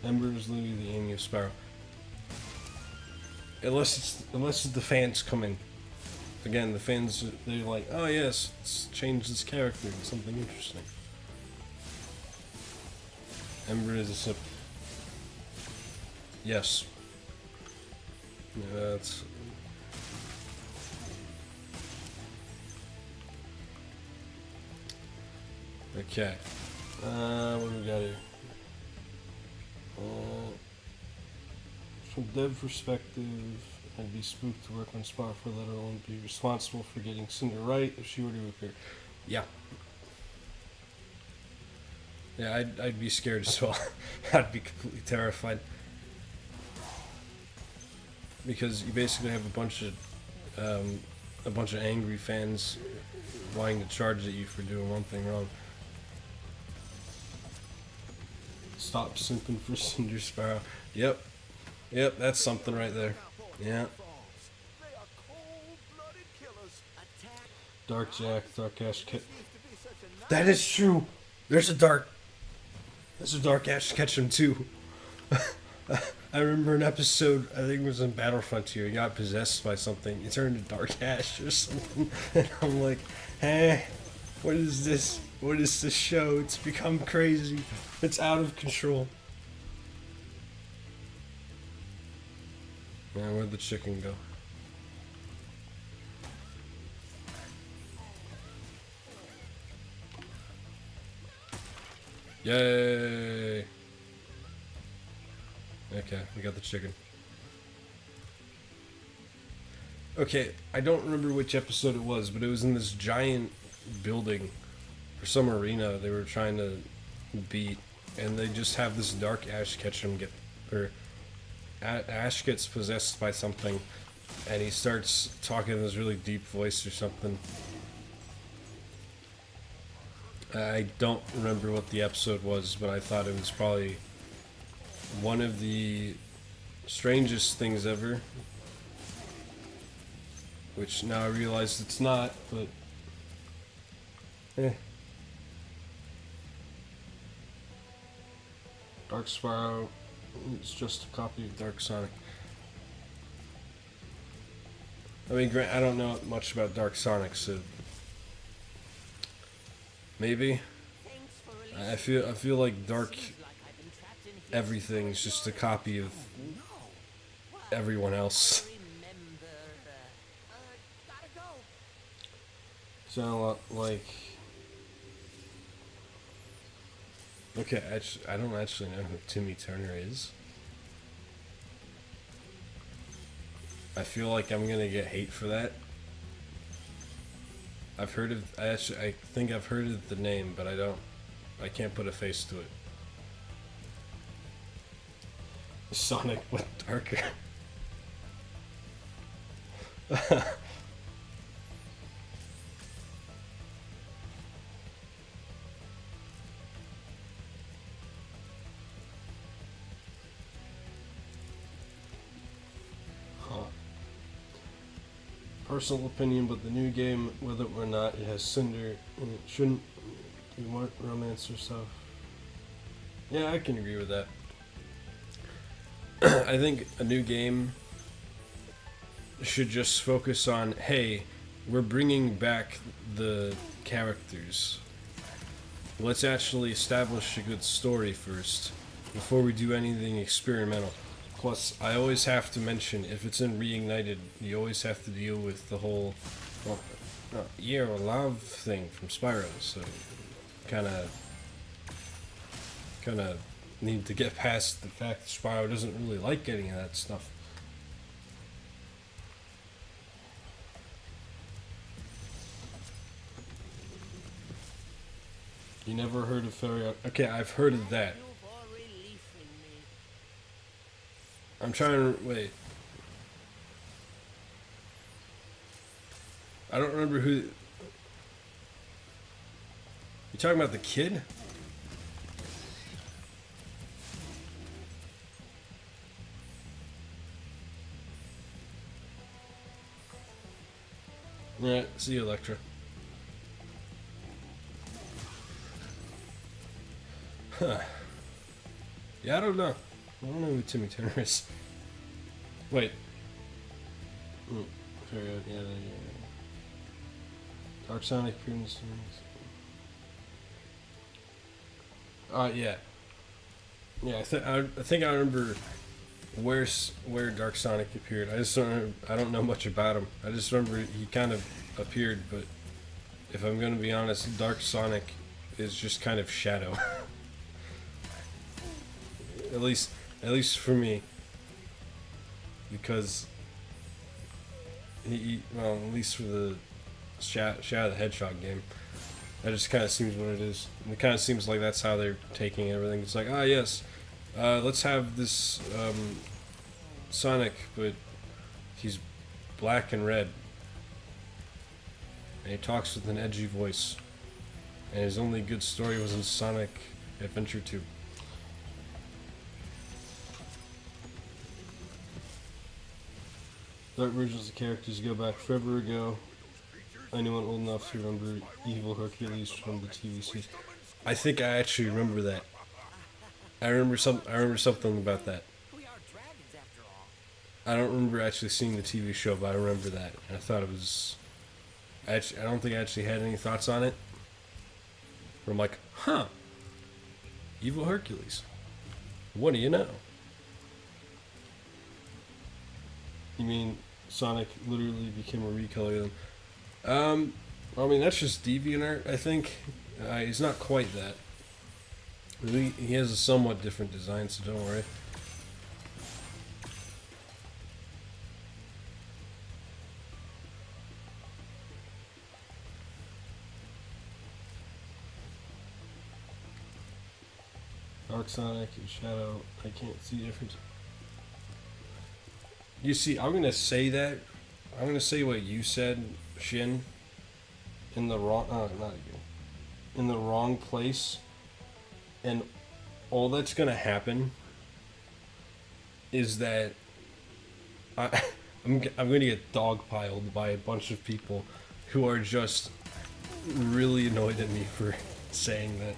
Ember is literally the enemy of Spyro. Unless the fans come in. Again, the fans, they're like, oh yes, let's change this character to something interesting. Ember is a sip. Yes. That's... Okay. What do we got here? From dev perspective, I'd be spooked to work on Spyro, let alone be responsible for getting Cinder right if she were to appear. Yeah. Yeah, I'd be scared as well. I'd be completely terrified. Because you basically have a bunch of angry fans wanting to charge at you for doing one thing wrong. Stop simping for Cinder Spyro. Yep. Yep, that's something right there. Yeah. Dark Jack, Dark Ash Ketchum. That is true! There's a Dark Ash Ketchum too. I remember an episode, I think it was in Battlefront 2, he got possessed by something. He turned to Dark Ash or something. And I'm like, hey, what is this? What is this show? It's become crazy. It's out of control. Man, where'd the chicken go? Yay! Okay, we got the chicken. Okay, I don't remember which episode it was, but it was in this giant building for some arena they were trying to beat, and they just have this dark Ash Ketchum Ash gets possessed by something, and he starts talking in this really deep voice or something. I don't remember what the episode was, but I thought it was probably one of the strangest things ever. Which now I realize it's not, but... Dark Spyro, it's just a copy of Dark Sonic. I mean, I don't know much about Dark Sonic, so... Maybe? I feel like Dark Everything's just a copy of everyone else. Sound a lot like... Okay, I don't actually know who Timmy Turner is. I feel like I'm gonna get hate for that. I've heard of... I think I've heard of the name, but I can't put a face to it. Sonic, but darker. Personal opinion, but the new game, whether or not it has Cinder, and it shouldn't do more romance or stuff. Yeah, I can agree with that. I think a new game should just focus on, hey, we're bringing back the characters. Let's actually establish a good story first before we do anything experimental. Plus, I always have to mention, if it's in Reignited, you always have to deal with the whole love thing from Spyro, so kind of need to get past the fact that Spyro doesn't really like any of that stuff. You never heard of Fairy? Okay, I've heard of that. I'm trying to wait. I don't remember who. You talking about the kid? Alright, see you, Electra. Huh. Yeah, I don't know. I don't know who Timmy Turner is. Wait. Yeah. Dark Sonic appearance. Yeah. Yeah, I think I remember where Dark Sonic appeared. I don't know much about him. I just remember he kind of appeared, but if I'm gonna be honest, Dark Sonic is just kind of Shadow. At least for me, because well, at least for the Shadow the Hedgehog game, that just kind of seems what it is. And it kind of seems like that's how they're taking everything. It's like, yes, let's have this Sonic, but he's black and red, and he talks with an edgy voice, and his only good story was in Sonic Adventure 2. Dark versions of characters go back forever ago. Anyone old enough to remember Evil Hercules from the TV series? I think I actually remember that. I remember something about that. We are dragons after all. I don't remember actually seeing the TV show, but I remember that. And I thought it was... I don't think I actually had any thoughts on it. Where I'm like, huh, evil Hercules. What do you know? You mean Sonic literally became a recolor then? I mean, that's just DeviantArt, I think. He's not quite that. He has a somewhat different design, so don't worry. Dark Sonic and Shadow, I can't see the difference. You see, I'm gonna say that. I'm gonna say what you said, Shin, in the wrong. Not you. In the wrong place, and all that's gonna happen is that I'm gonna get dogpiled by a bunch of people who are just really annoyed at me for saying that.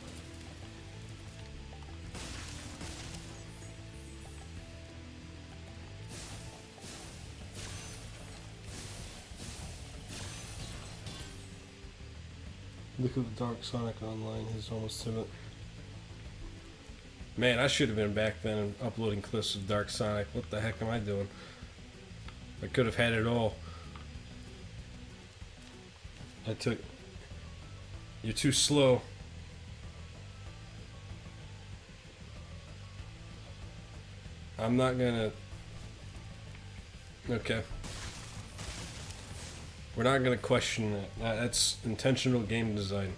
Look at the Dark Sonic online. He's almost to it. Man, I should have been back then and uploading clips of Dark Sonic. What the heck am I doing? I could have had it all. You're too slow. I'm not gonna... Okay. We're not gonna question that. That's intentional game design.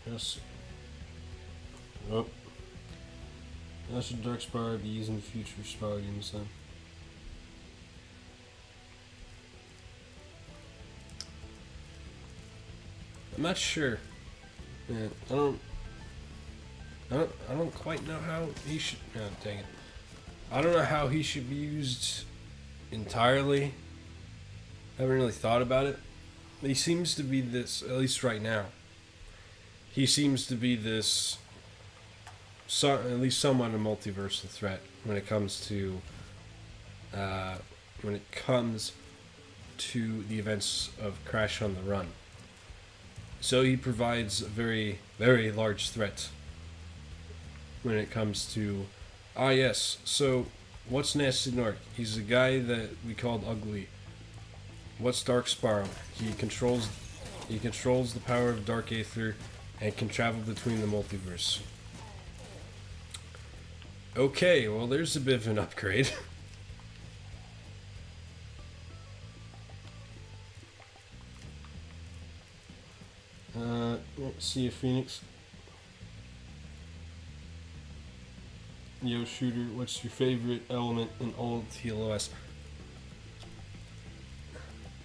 Yes. Oh. How should Dark Spyro be used in the future Spyro games then? I'm not sure. Yeah, I don't quite know how he should. Oh, dang it! I don't know how he should be used entirely. I haven't really thought about it. He seems to be this, at least right now. He seems to be this, at least somewhat a multiversal threat when it comes to the events of Crash on the Run. So he provides a very, very large threat when it comes to, yes, so what's Nasty Nork? He's a guy that we called ugly. What's Dark Spyro? He controls the power of Dark Aether and can travel between the multiverse. Okay, well there's a bit of an upgrade. Let's see if Phoenix. Yo, Shooter, what's your favorite element in all TLOS?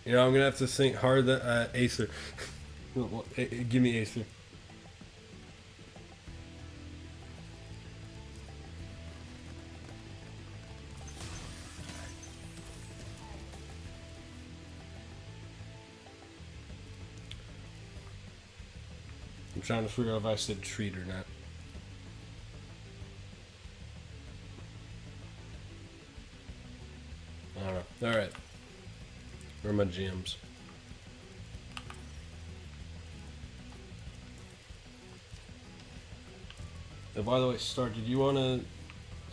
You know, I'm gonna have to think hard. Aether. Give me Aether. I'm trying to figure out if I said treat or not. I don't know. Alright. Where are my GMs? And by the way, Star, do you want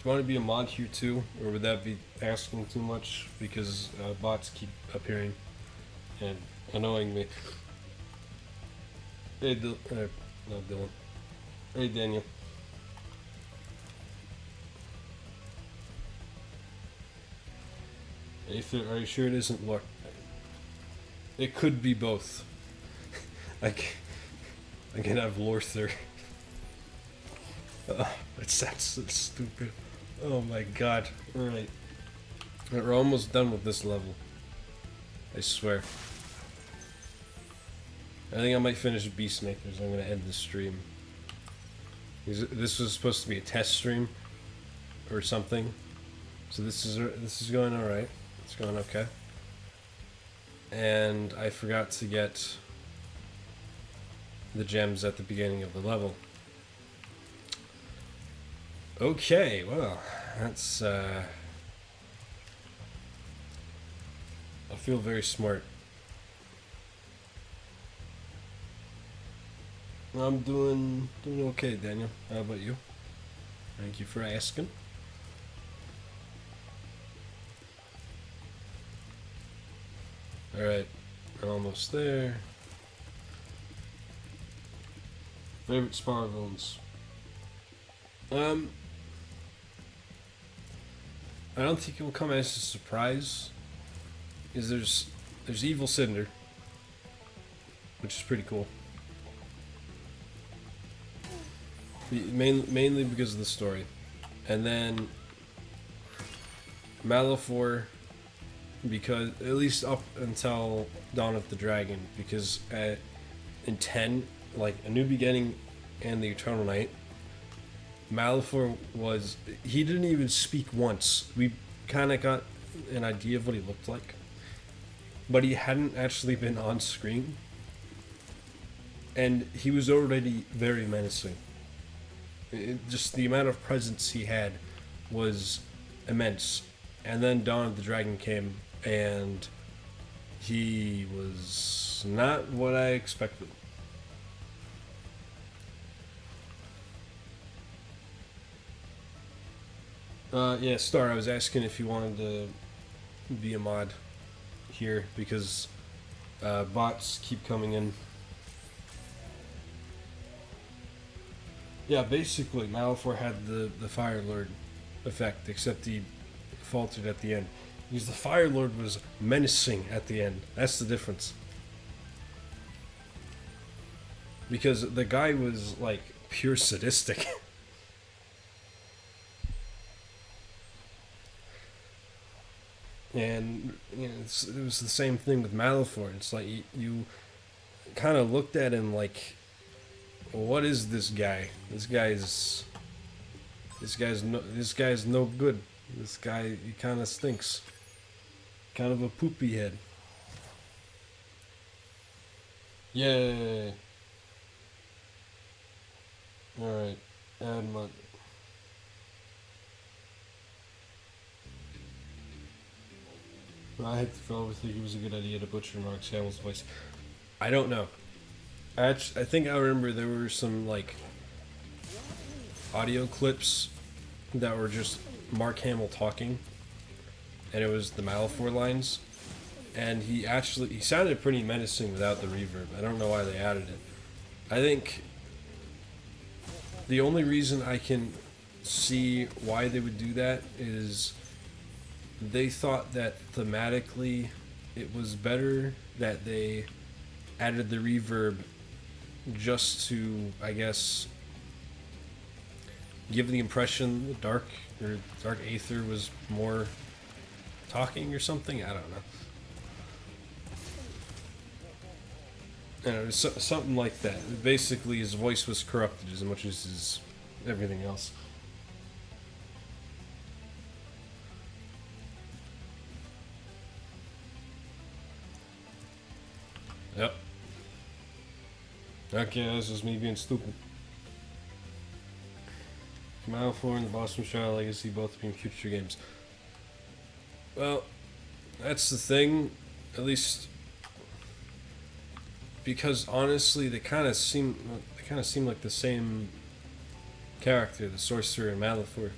to be a mod here too? Or would that be asking too much? Because bots keep appearing and annoying me. Hey, not Dylan. Hey, Daniel. Aether, are you sure it isn't luck? It could be both. I can have Lorther. It sounds so stupid. Oh my god. Alright. We're almost done with this level. I swear. I think I might finish Beastmakers. I'm gonna end the stream. This was supposed to be a test stream or something. So this is going alright. It's going okay. And I forgot to get the gems at the beginning of the level. Okay, well, that's I feel very smart. I'm doing okay, Daniel. How about you? Thank you for asking. Alright, almost there. Favorite Spyro villains? Um, I don't think it will come as a surprise. Is there's Evil Cinder, which is pretty cool. Mainly because of the story, and then Malifor, because at least up until Dawn of the Dragon, because in 10, like A New Beginning and the Eternal Night, Malifor he didn't even speak once. We kind of got an idea of what he looked like, but he hadn't actually been on screen, and he was already very menacing. Just the amount of presence he had was immense. And then Dawn of the Dragon came, and he was not what I expected. Yeah, Star, I was asking if you wanted to be a mod here, because bots keep coming in. Yeah, basically, Malifor had the Fire Lord effect, except he faltered at the end. Because the Fire Lord was menacing at the end. That's the difference. Because the guy was, like, pure sadistic. And you know, it was the same thing with Malifor. It's like you kind of looked at him like, what is this guy? This guy's no good. This guy, he kind of stinks. Kind of a poopy head. Yay! All right, add mod. I probably think it was a good idea to butcher Mark Hamill's voice. I don't know. I think I remember there were some like audio clips that were just Mark Hamill talking, and it was the Malifor lines, and he sounded pretty menacing without the reverb. I don't know why they added it. I think the only reason I can see why they would do that is they thought that thematically it was better that they added the reverb just to, I guess, give the impression the Dark Aether was more talking or something. I don't know. It was something like that. Basically, his voice was corrupted as much as his everything else. Yep. Okay, this is me being stupid. Malifor and the Boston Shadow Legacy both being future games. Well, that's the thing. At least, because honestly, they kind of seem like the same character, the Sorcerer and Malifor.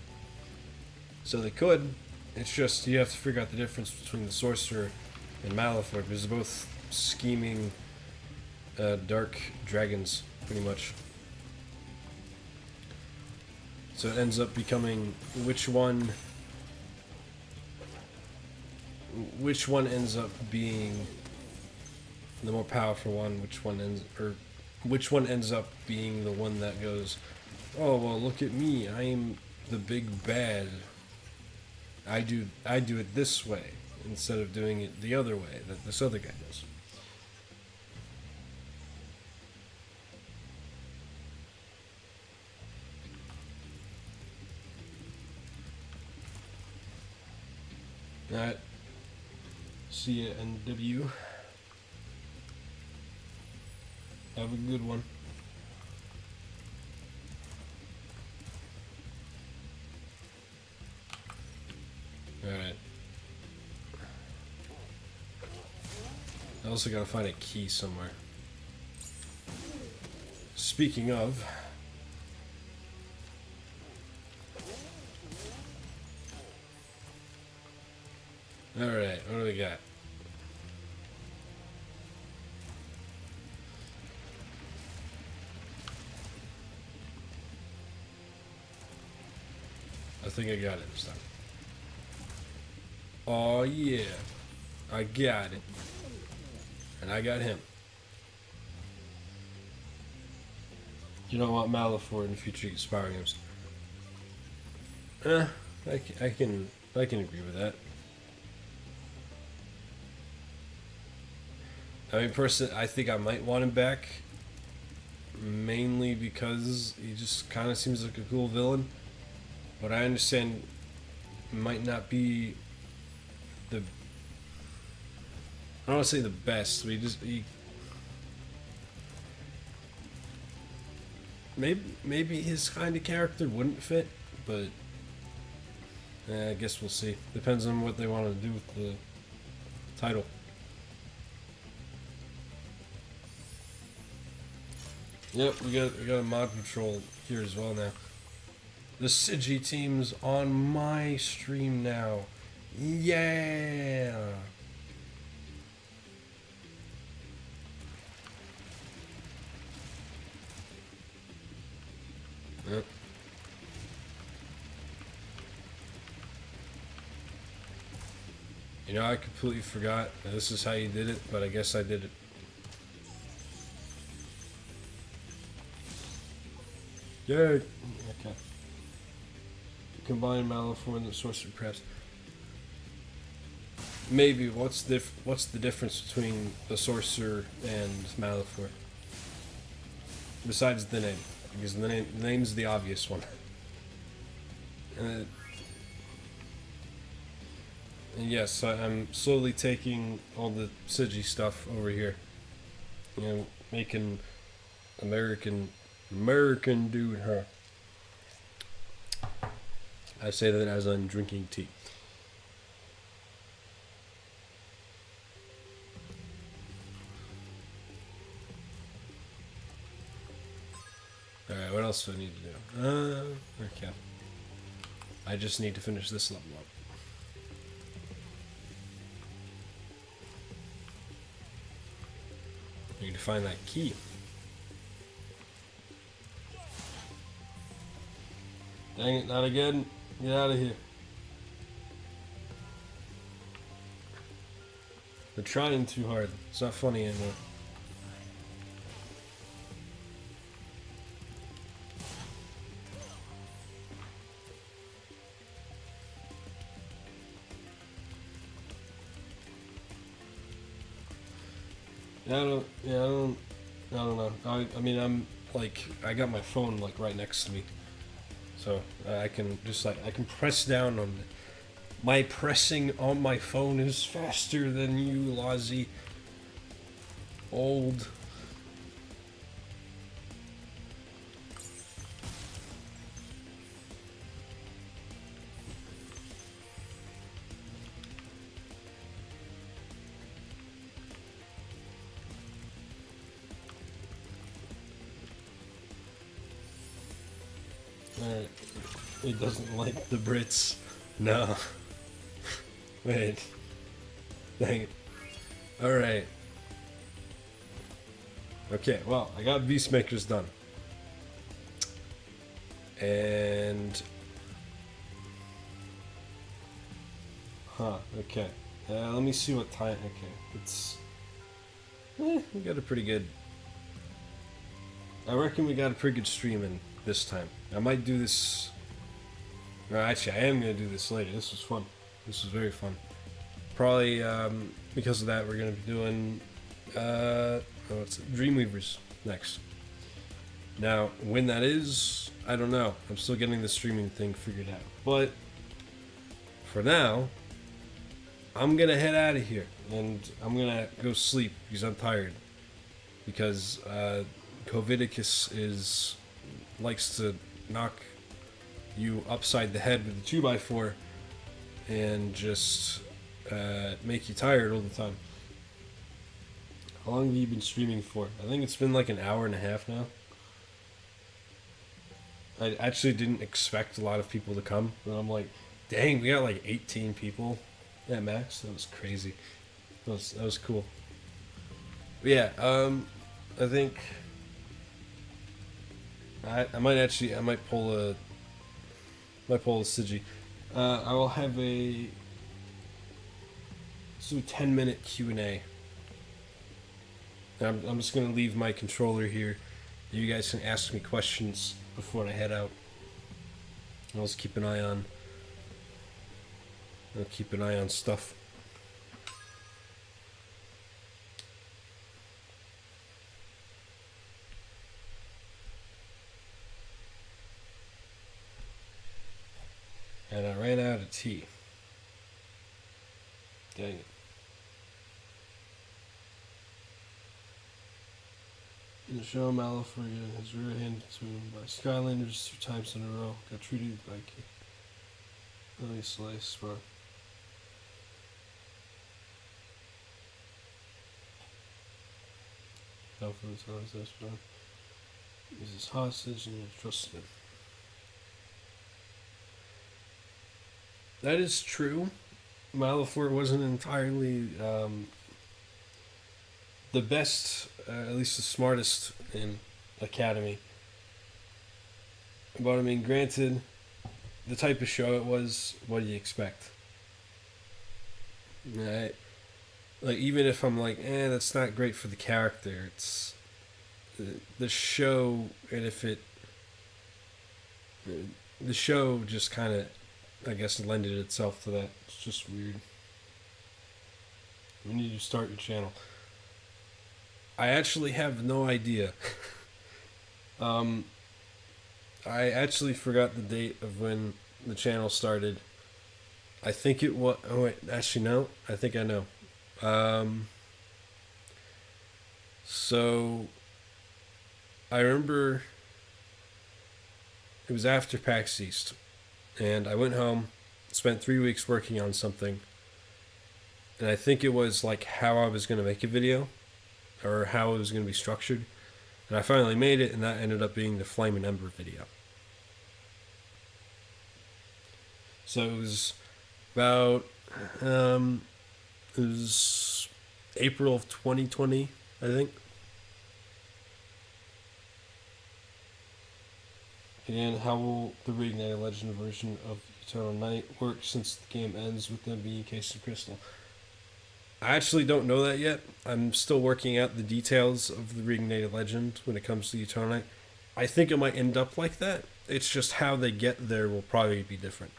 So they could. It's just you have to figure out the difference between the Sorcerer and Malifor, because they're both scheming dark dragons, pretty much. So it ends up becoming which one ends up being the more powerful one, which one ends up being the one that goes, oh well, look at me, I am the big bad. I do it this way instead of doing it the other way that this other guy does. Alright. See ya, NW. Have a good one. Alright. I also gotta find a key somewhere. speaking of, all right, what do we got? I think I got it this time. Oh yeah, I got it, and I got him. You don't want Malifor in the future Spyro games. I can agree with that. I mean, personally, I think I might want him back, mainly because he just kind of seems like a cool villain. But I understand it might not be the, I don't want to say the best, but maybe his kind of character wouldn't fit, but I guess we'll see. Depends on what they want to do with the title. Yep, we got a mod control here as well now. The Sigi team's on my stream now. Yeah. Yep. You know, I completely forgot that this is how you did it, but I guess I did it. Yay! Okay. Combine Malifor and the Sorcerer Crafts. Maybe. What's the difference between the Sorcerer and Malifor? Besides the name. Because the name's the obvious one. And yes, I'm slowly taking all the Sigi stuff over here. You know, making American dude, huh? I say that as I'm drinking tea. Alright, what else do I need to do? Okay. I just need to finish this level up. I need to find that key. Dang it, not again. Get out of here. They're trying too hard. It's not funny anymore. I don't know. I mean, I'm like, I got my phone like right next to me. So I can just I can press down on it. My pressing on my phone is faster than you, Lozzie. Old. Alright. He doesn't like the Brits. No. Wait. Dang it. Alright. Okay, well, I got Beastmakers done. And... okay. Let me see what time... Okay, it's... we got a pretty good... I reckon we got a pretty good stream in this time. I might do this... No, actually, I am going to do this later. This was fun. This was very fun. Probably, because of that, we're going to be doing... what's it? Dreamweavers next. Now, when that is, I don't know. I'm still getting the streaming thing figured out. But, for now, I'm going to head out of here. And I'm going to go sleep because I'm tired. Because, Coviecus likes to knock you upside the head with a 2x4 and just make you tired all the time. How long have you been streaming for? I think it's been like an hour and a half now. I actually didn't expect a lot of people to come, but I'm like, dang, we got like 18 people at max. That was crazy. That was cool. But yeah, I think I might pull a Sigi. I will have a 10-minute Q&A. I'm just gonna leave my controller here. You guys can ask me questions before I head out. I'll just keep an eye on. I'll keep an eye on stuff. And I ran out of tea. Dang it. In the show, Malafria has rear-handed to him by Skylanders 2 times in a row. Got treated by Billy Slice, bro. Alfred's always this, bro. He's his hostage and you trusted him. That is true. Malafort wasn't entirely the best, at least the smartest in Academy. But I mean, granted, the type of show it was, what do you expect? Right? Like, even if I'm like, that's not great for the character, it's the show, and if it. The show just kind of, I guess, lended itself to that. It's just weird. We need to start your channel. I actually have no idea. I actually forgot the date of when the channel started. I think it was. Oh wait, actually no. I think I know. So I remember it was after PAX East, and I went home, spent 3 weeks working on something, and I think it was like how I was going to make a video, or how it was going to be structured, and I finally made it, and that ended up being the Flame and Ember video. So it was about, it was April of 2020, I think. And how will the Reignited Legend version of Eternal Night work since the game ends with them being encased in crystal? I actually don't know that yet. I'm still working out the details of the Reignited Legend when it comes to Eternal Night. I think it might end up like that. It's just how they get there will probably be different.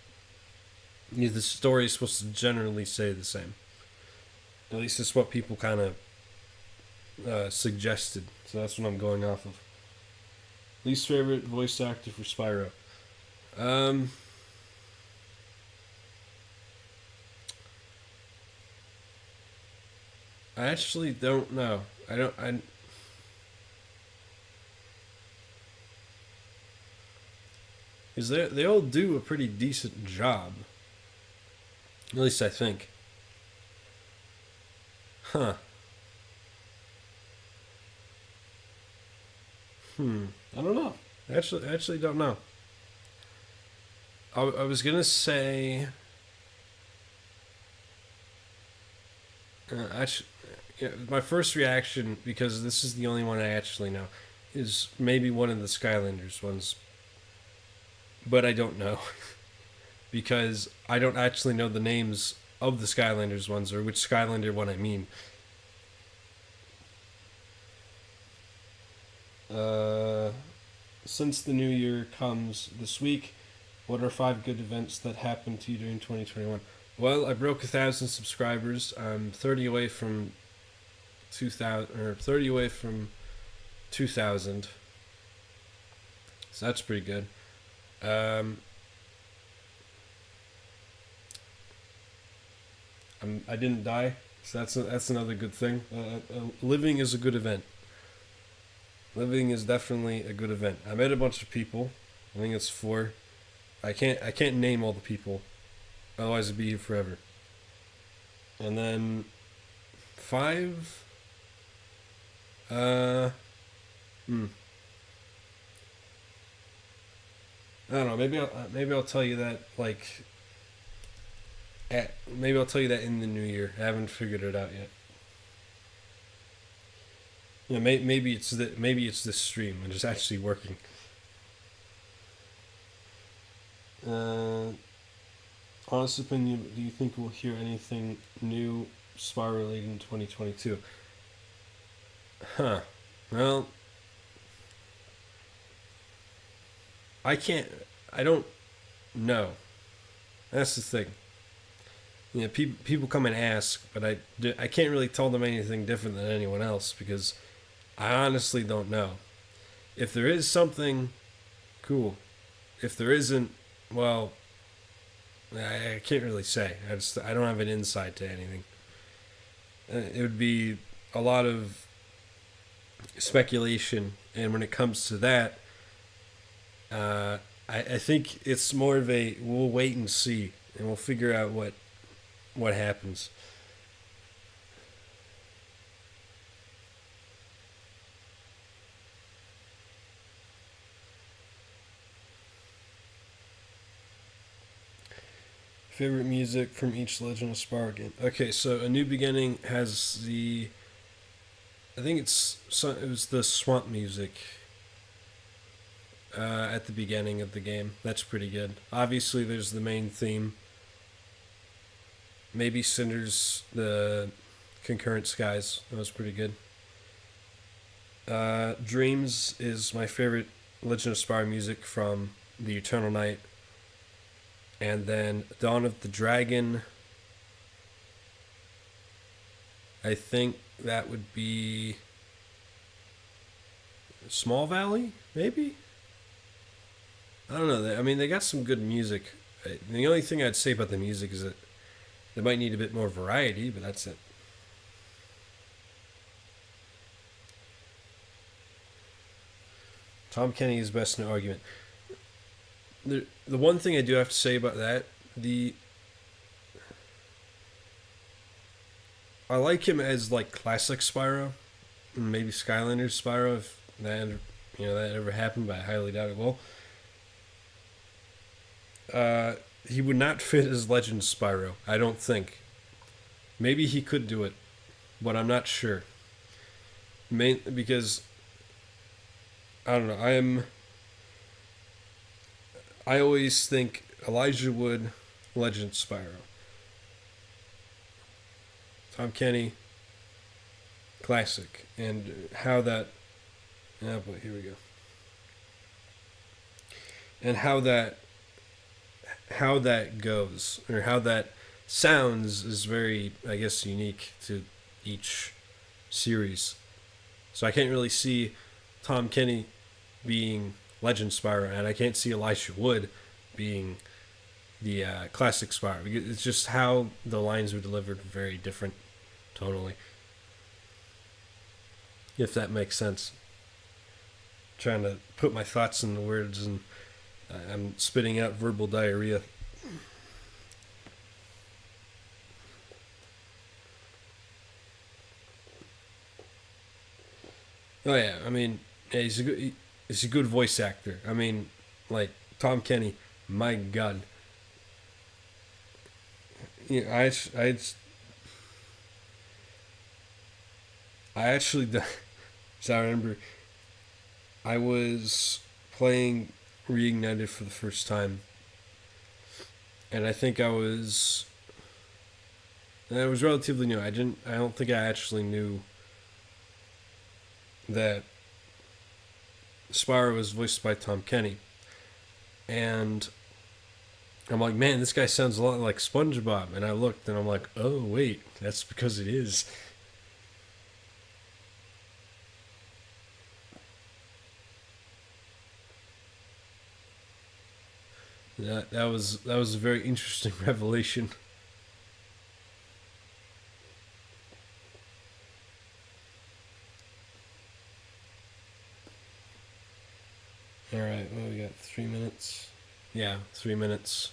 The story is supposed to generally stay the same. At least it's what people kind of suggested. So that's what I'm going off of. Least favorite voice actor for Spyro. I actually don't know. Because they all do a pretty decent job. At least I think. Huh. I don't know. I actually don't know. I was gonna say. My first reaction, because this is the only one I actually know, is maybe one of the Skylanders ones. But I don't know. Because I don't actually know the names of the Skylanders ones, or which Skylander one I mean. Since the new year comes this week, what are 5 good events that happened to you during 2021? Well, I broke 1,000 subscribers. I'm 30 away from 2,000, or 30 away from 2,000. So that's pretty good. I didn't die, so that's another good thing. Living is a good event. Living is definitely a good event. I met a bunch of people. I think it's 4. I can't name all the people, otherwise I'd be here forever. And then 5. I don't know. Maybe I'll tell you that like maybe I'll tell you that in the new year. I haven't figured it out yet. Yeah, maybe it's this stream and it's actually working. Uh, Honest opinion, do you think we'll hear anything new Spyro related in 2022? Huh. Well, I can't. I don't know. That's the thing. You know, people come and ask, but I can't really tell them anything different than anyone else because I honestly don't know. If there is something, cool. If there isn't, well, I can't really say. I don't have an insight to anything. It would be a lot of speculation, and when it comes to that, I think it's more of a we'll wait and see, and we'll figure out what happens. Favorite music from each Legend of Spyro game. Okay, so A New Beginning has the. I think it was the swamp music at the beginning of the game. That's pretty good. Obviously, there's the main theme. Maybe Cinder's the Concurrent Skies. That was pretty good. Dreams is my favorite Legend of Spyro music from the Eternal Night. And then Dawn of the Dragon. I think that would be Small Valley, maybe? I don't know. I mean, they got some good music. The only thing I'd say about the music is that they might need a bit more variety, but that's it. Tom Kenny is best, no argument. The one thing I do have to say about that, I like him as like classic Spyro, maybe Skylanders Spyro if that ever happened, but I highly doubt it will. He would not fit as Legend Spyro, I don't think. Maybe he could do it, but I'm not sure. Because I don't know. I always think Elijah Wood, Legend Spyro. Tom Kenny, classic, and how that. Oh boy, here we go. And how that goes, or how that sounds, is very, I guess, unique to each series. So I can't really see Tom Kenny being Legend Spyro, and I can't see Elisha Wood being the classic Spyro. It's just how the lines were delivered very different tonally. If that makes sense. Trying to put my thoughts into words, and I'm spitting out verbal diarrhea. Oh yeah, I mean, yeah, he's a good voice actor. I mean, like Tom Kenny, my God. Yeah, I actually, so I remember, I was playing Reignited for the first time, and I think I was. And it was relatively new. I don't think I actually knew that Spyro was voiced by Tom Kenny, and I'm like, man, this guy sounds a lot like SpongeBob. And I looked, and I'm like, oh wait, that's because it is. That was a very interesting revelation. All right, well, we got 3 minutes. Yeah, 3 minutes.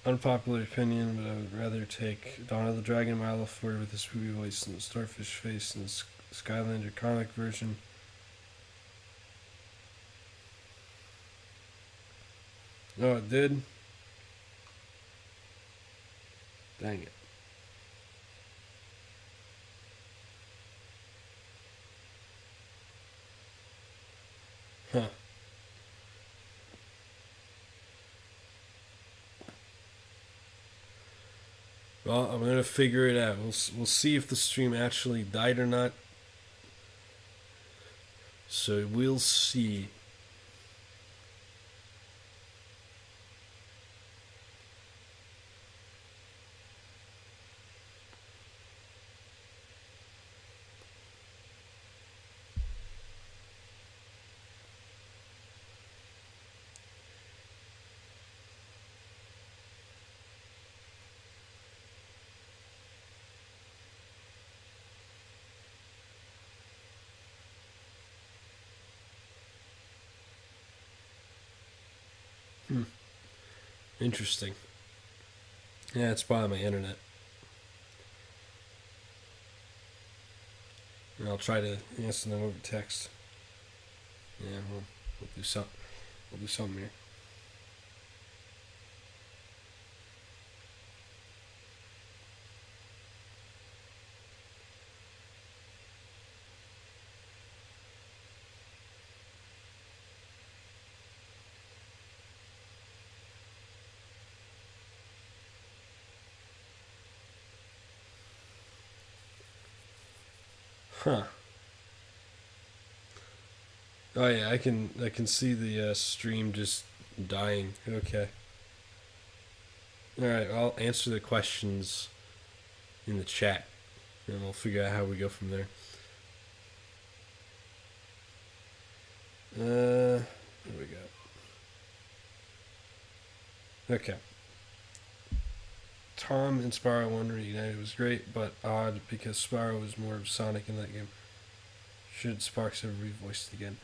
Unpopular opinion, but I would rather take Dawn of the Dragon Mile of Ford with the spoopy voice and the starfish face and the Skylander comic version. Oh, it did? Dang it. Huh. Well, I'm gonna figure it out. We'll see if the stream actually died or not. So we'll see. Interesting. Yeah, it's probably my internet. And I'll try to answer them over text. Yeah, we'll do some. We'll do something here. Huh. Oh yeah, I can see the stream just dying. Okay. All right, I'll answer the questions in the chat, and we'll figure out how we go from there. What do we got? Okay. Tom and Spyro 1 reunited was great, but odd because Spyro was more of Sonic in that game. Should Sparks ever be voiced again?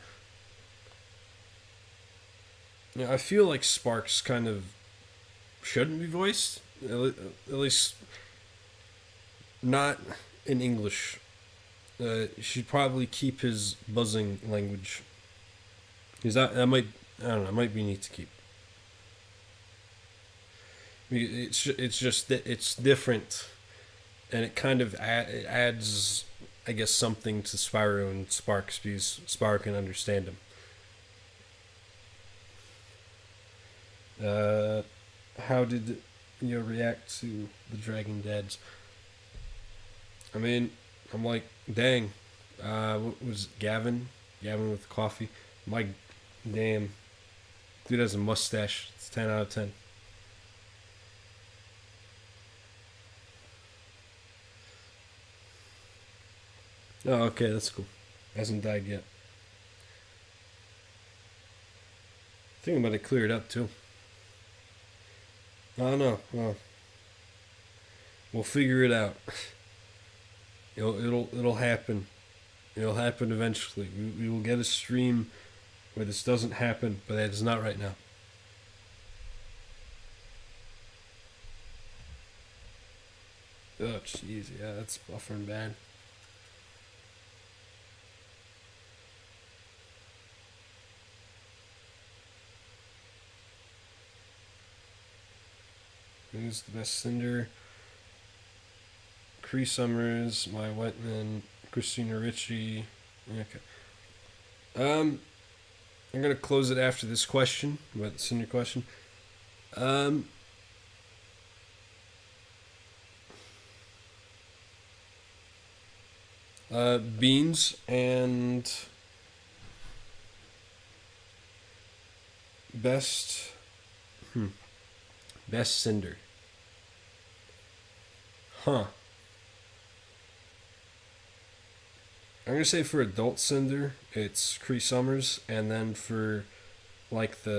Yeah, I feel like Sparks kind of shouldn't be voiced. At least not in English. Should probably keep his buzzing language. Because that might, I don't know, might be neat to keep. It's just that it's different, and it kind of it adds, I guess, something to Spyro and Sparks because Spyro can understand him. How did you react to the Dragon Dads? I mean, I'm like, dang. What was it, Gavin? Gavin with coffee. My damn, dude has a mustache. It's 10 out of 10. Oh, okay, that's cool. Hasn't died yet. I think I'm gonna clear it up too. I don't know. Well, we'll figure it out. It'll happen. It'll happen eventually. We will get a stream where this doesn't happen, but that is not right now. Oh, jeez, yeah, that's buffering bad. Who's the best Cinder? Cree Summers, Maya Whitman, Christina Ricci. Okay. I'm gonna close it after this question, about the Cinder question. Um, Beans and best, best Cinder. Huh. I'm gonna say for adult Cinder, it's Cree Summers, and then for like the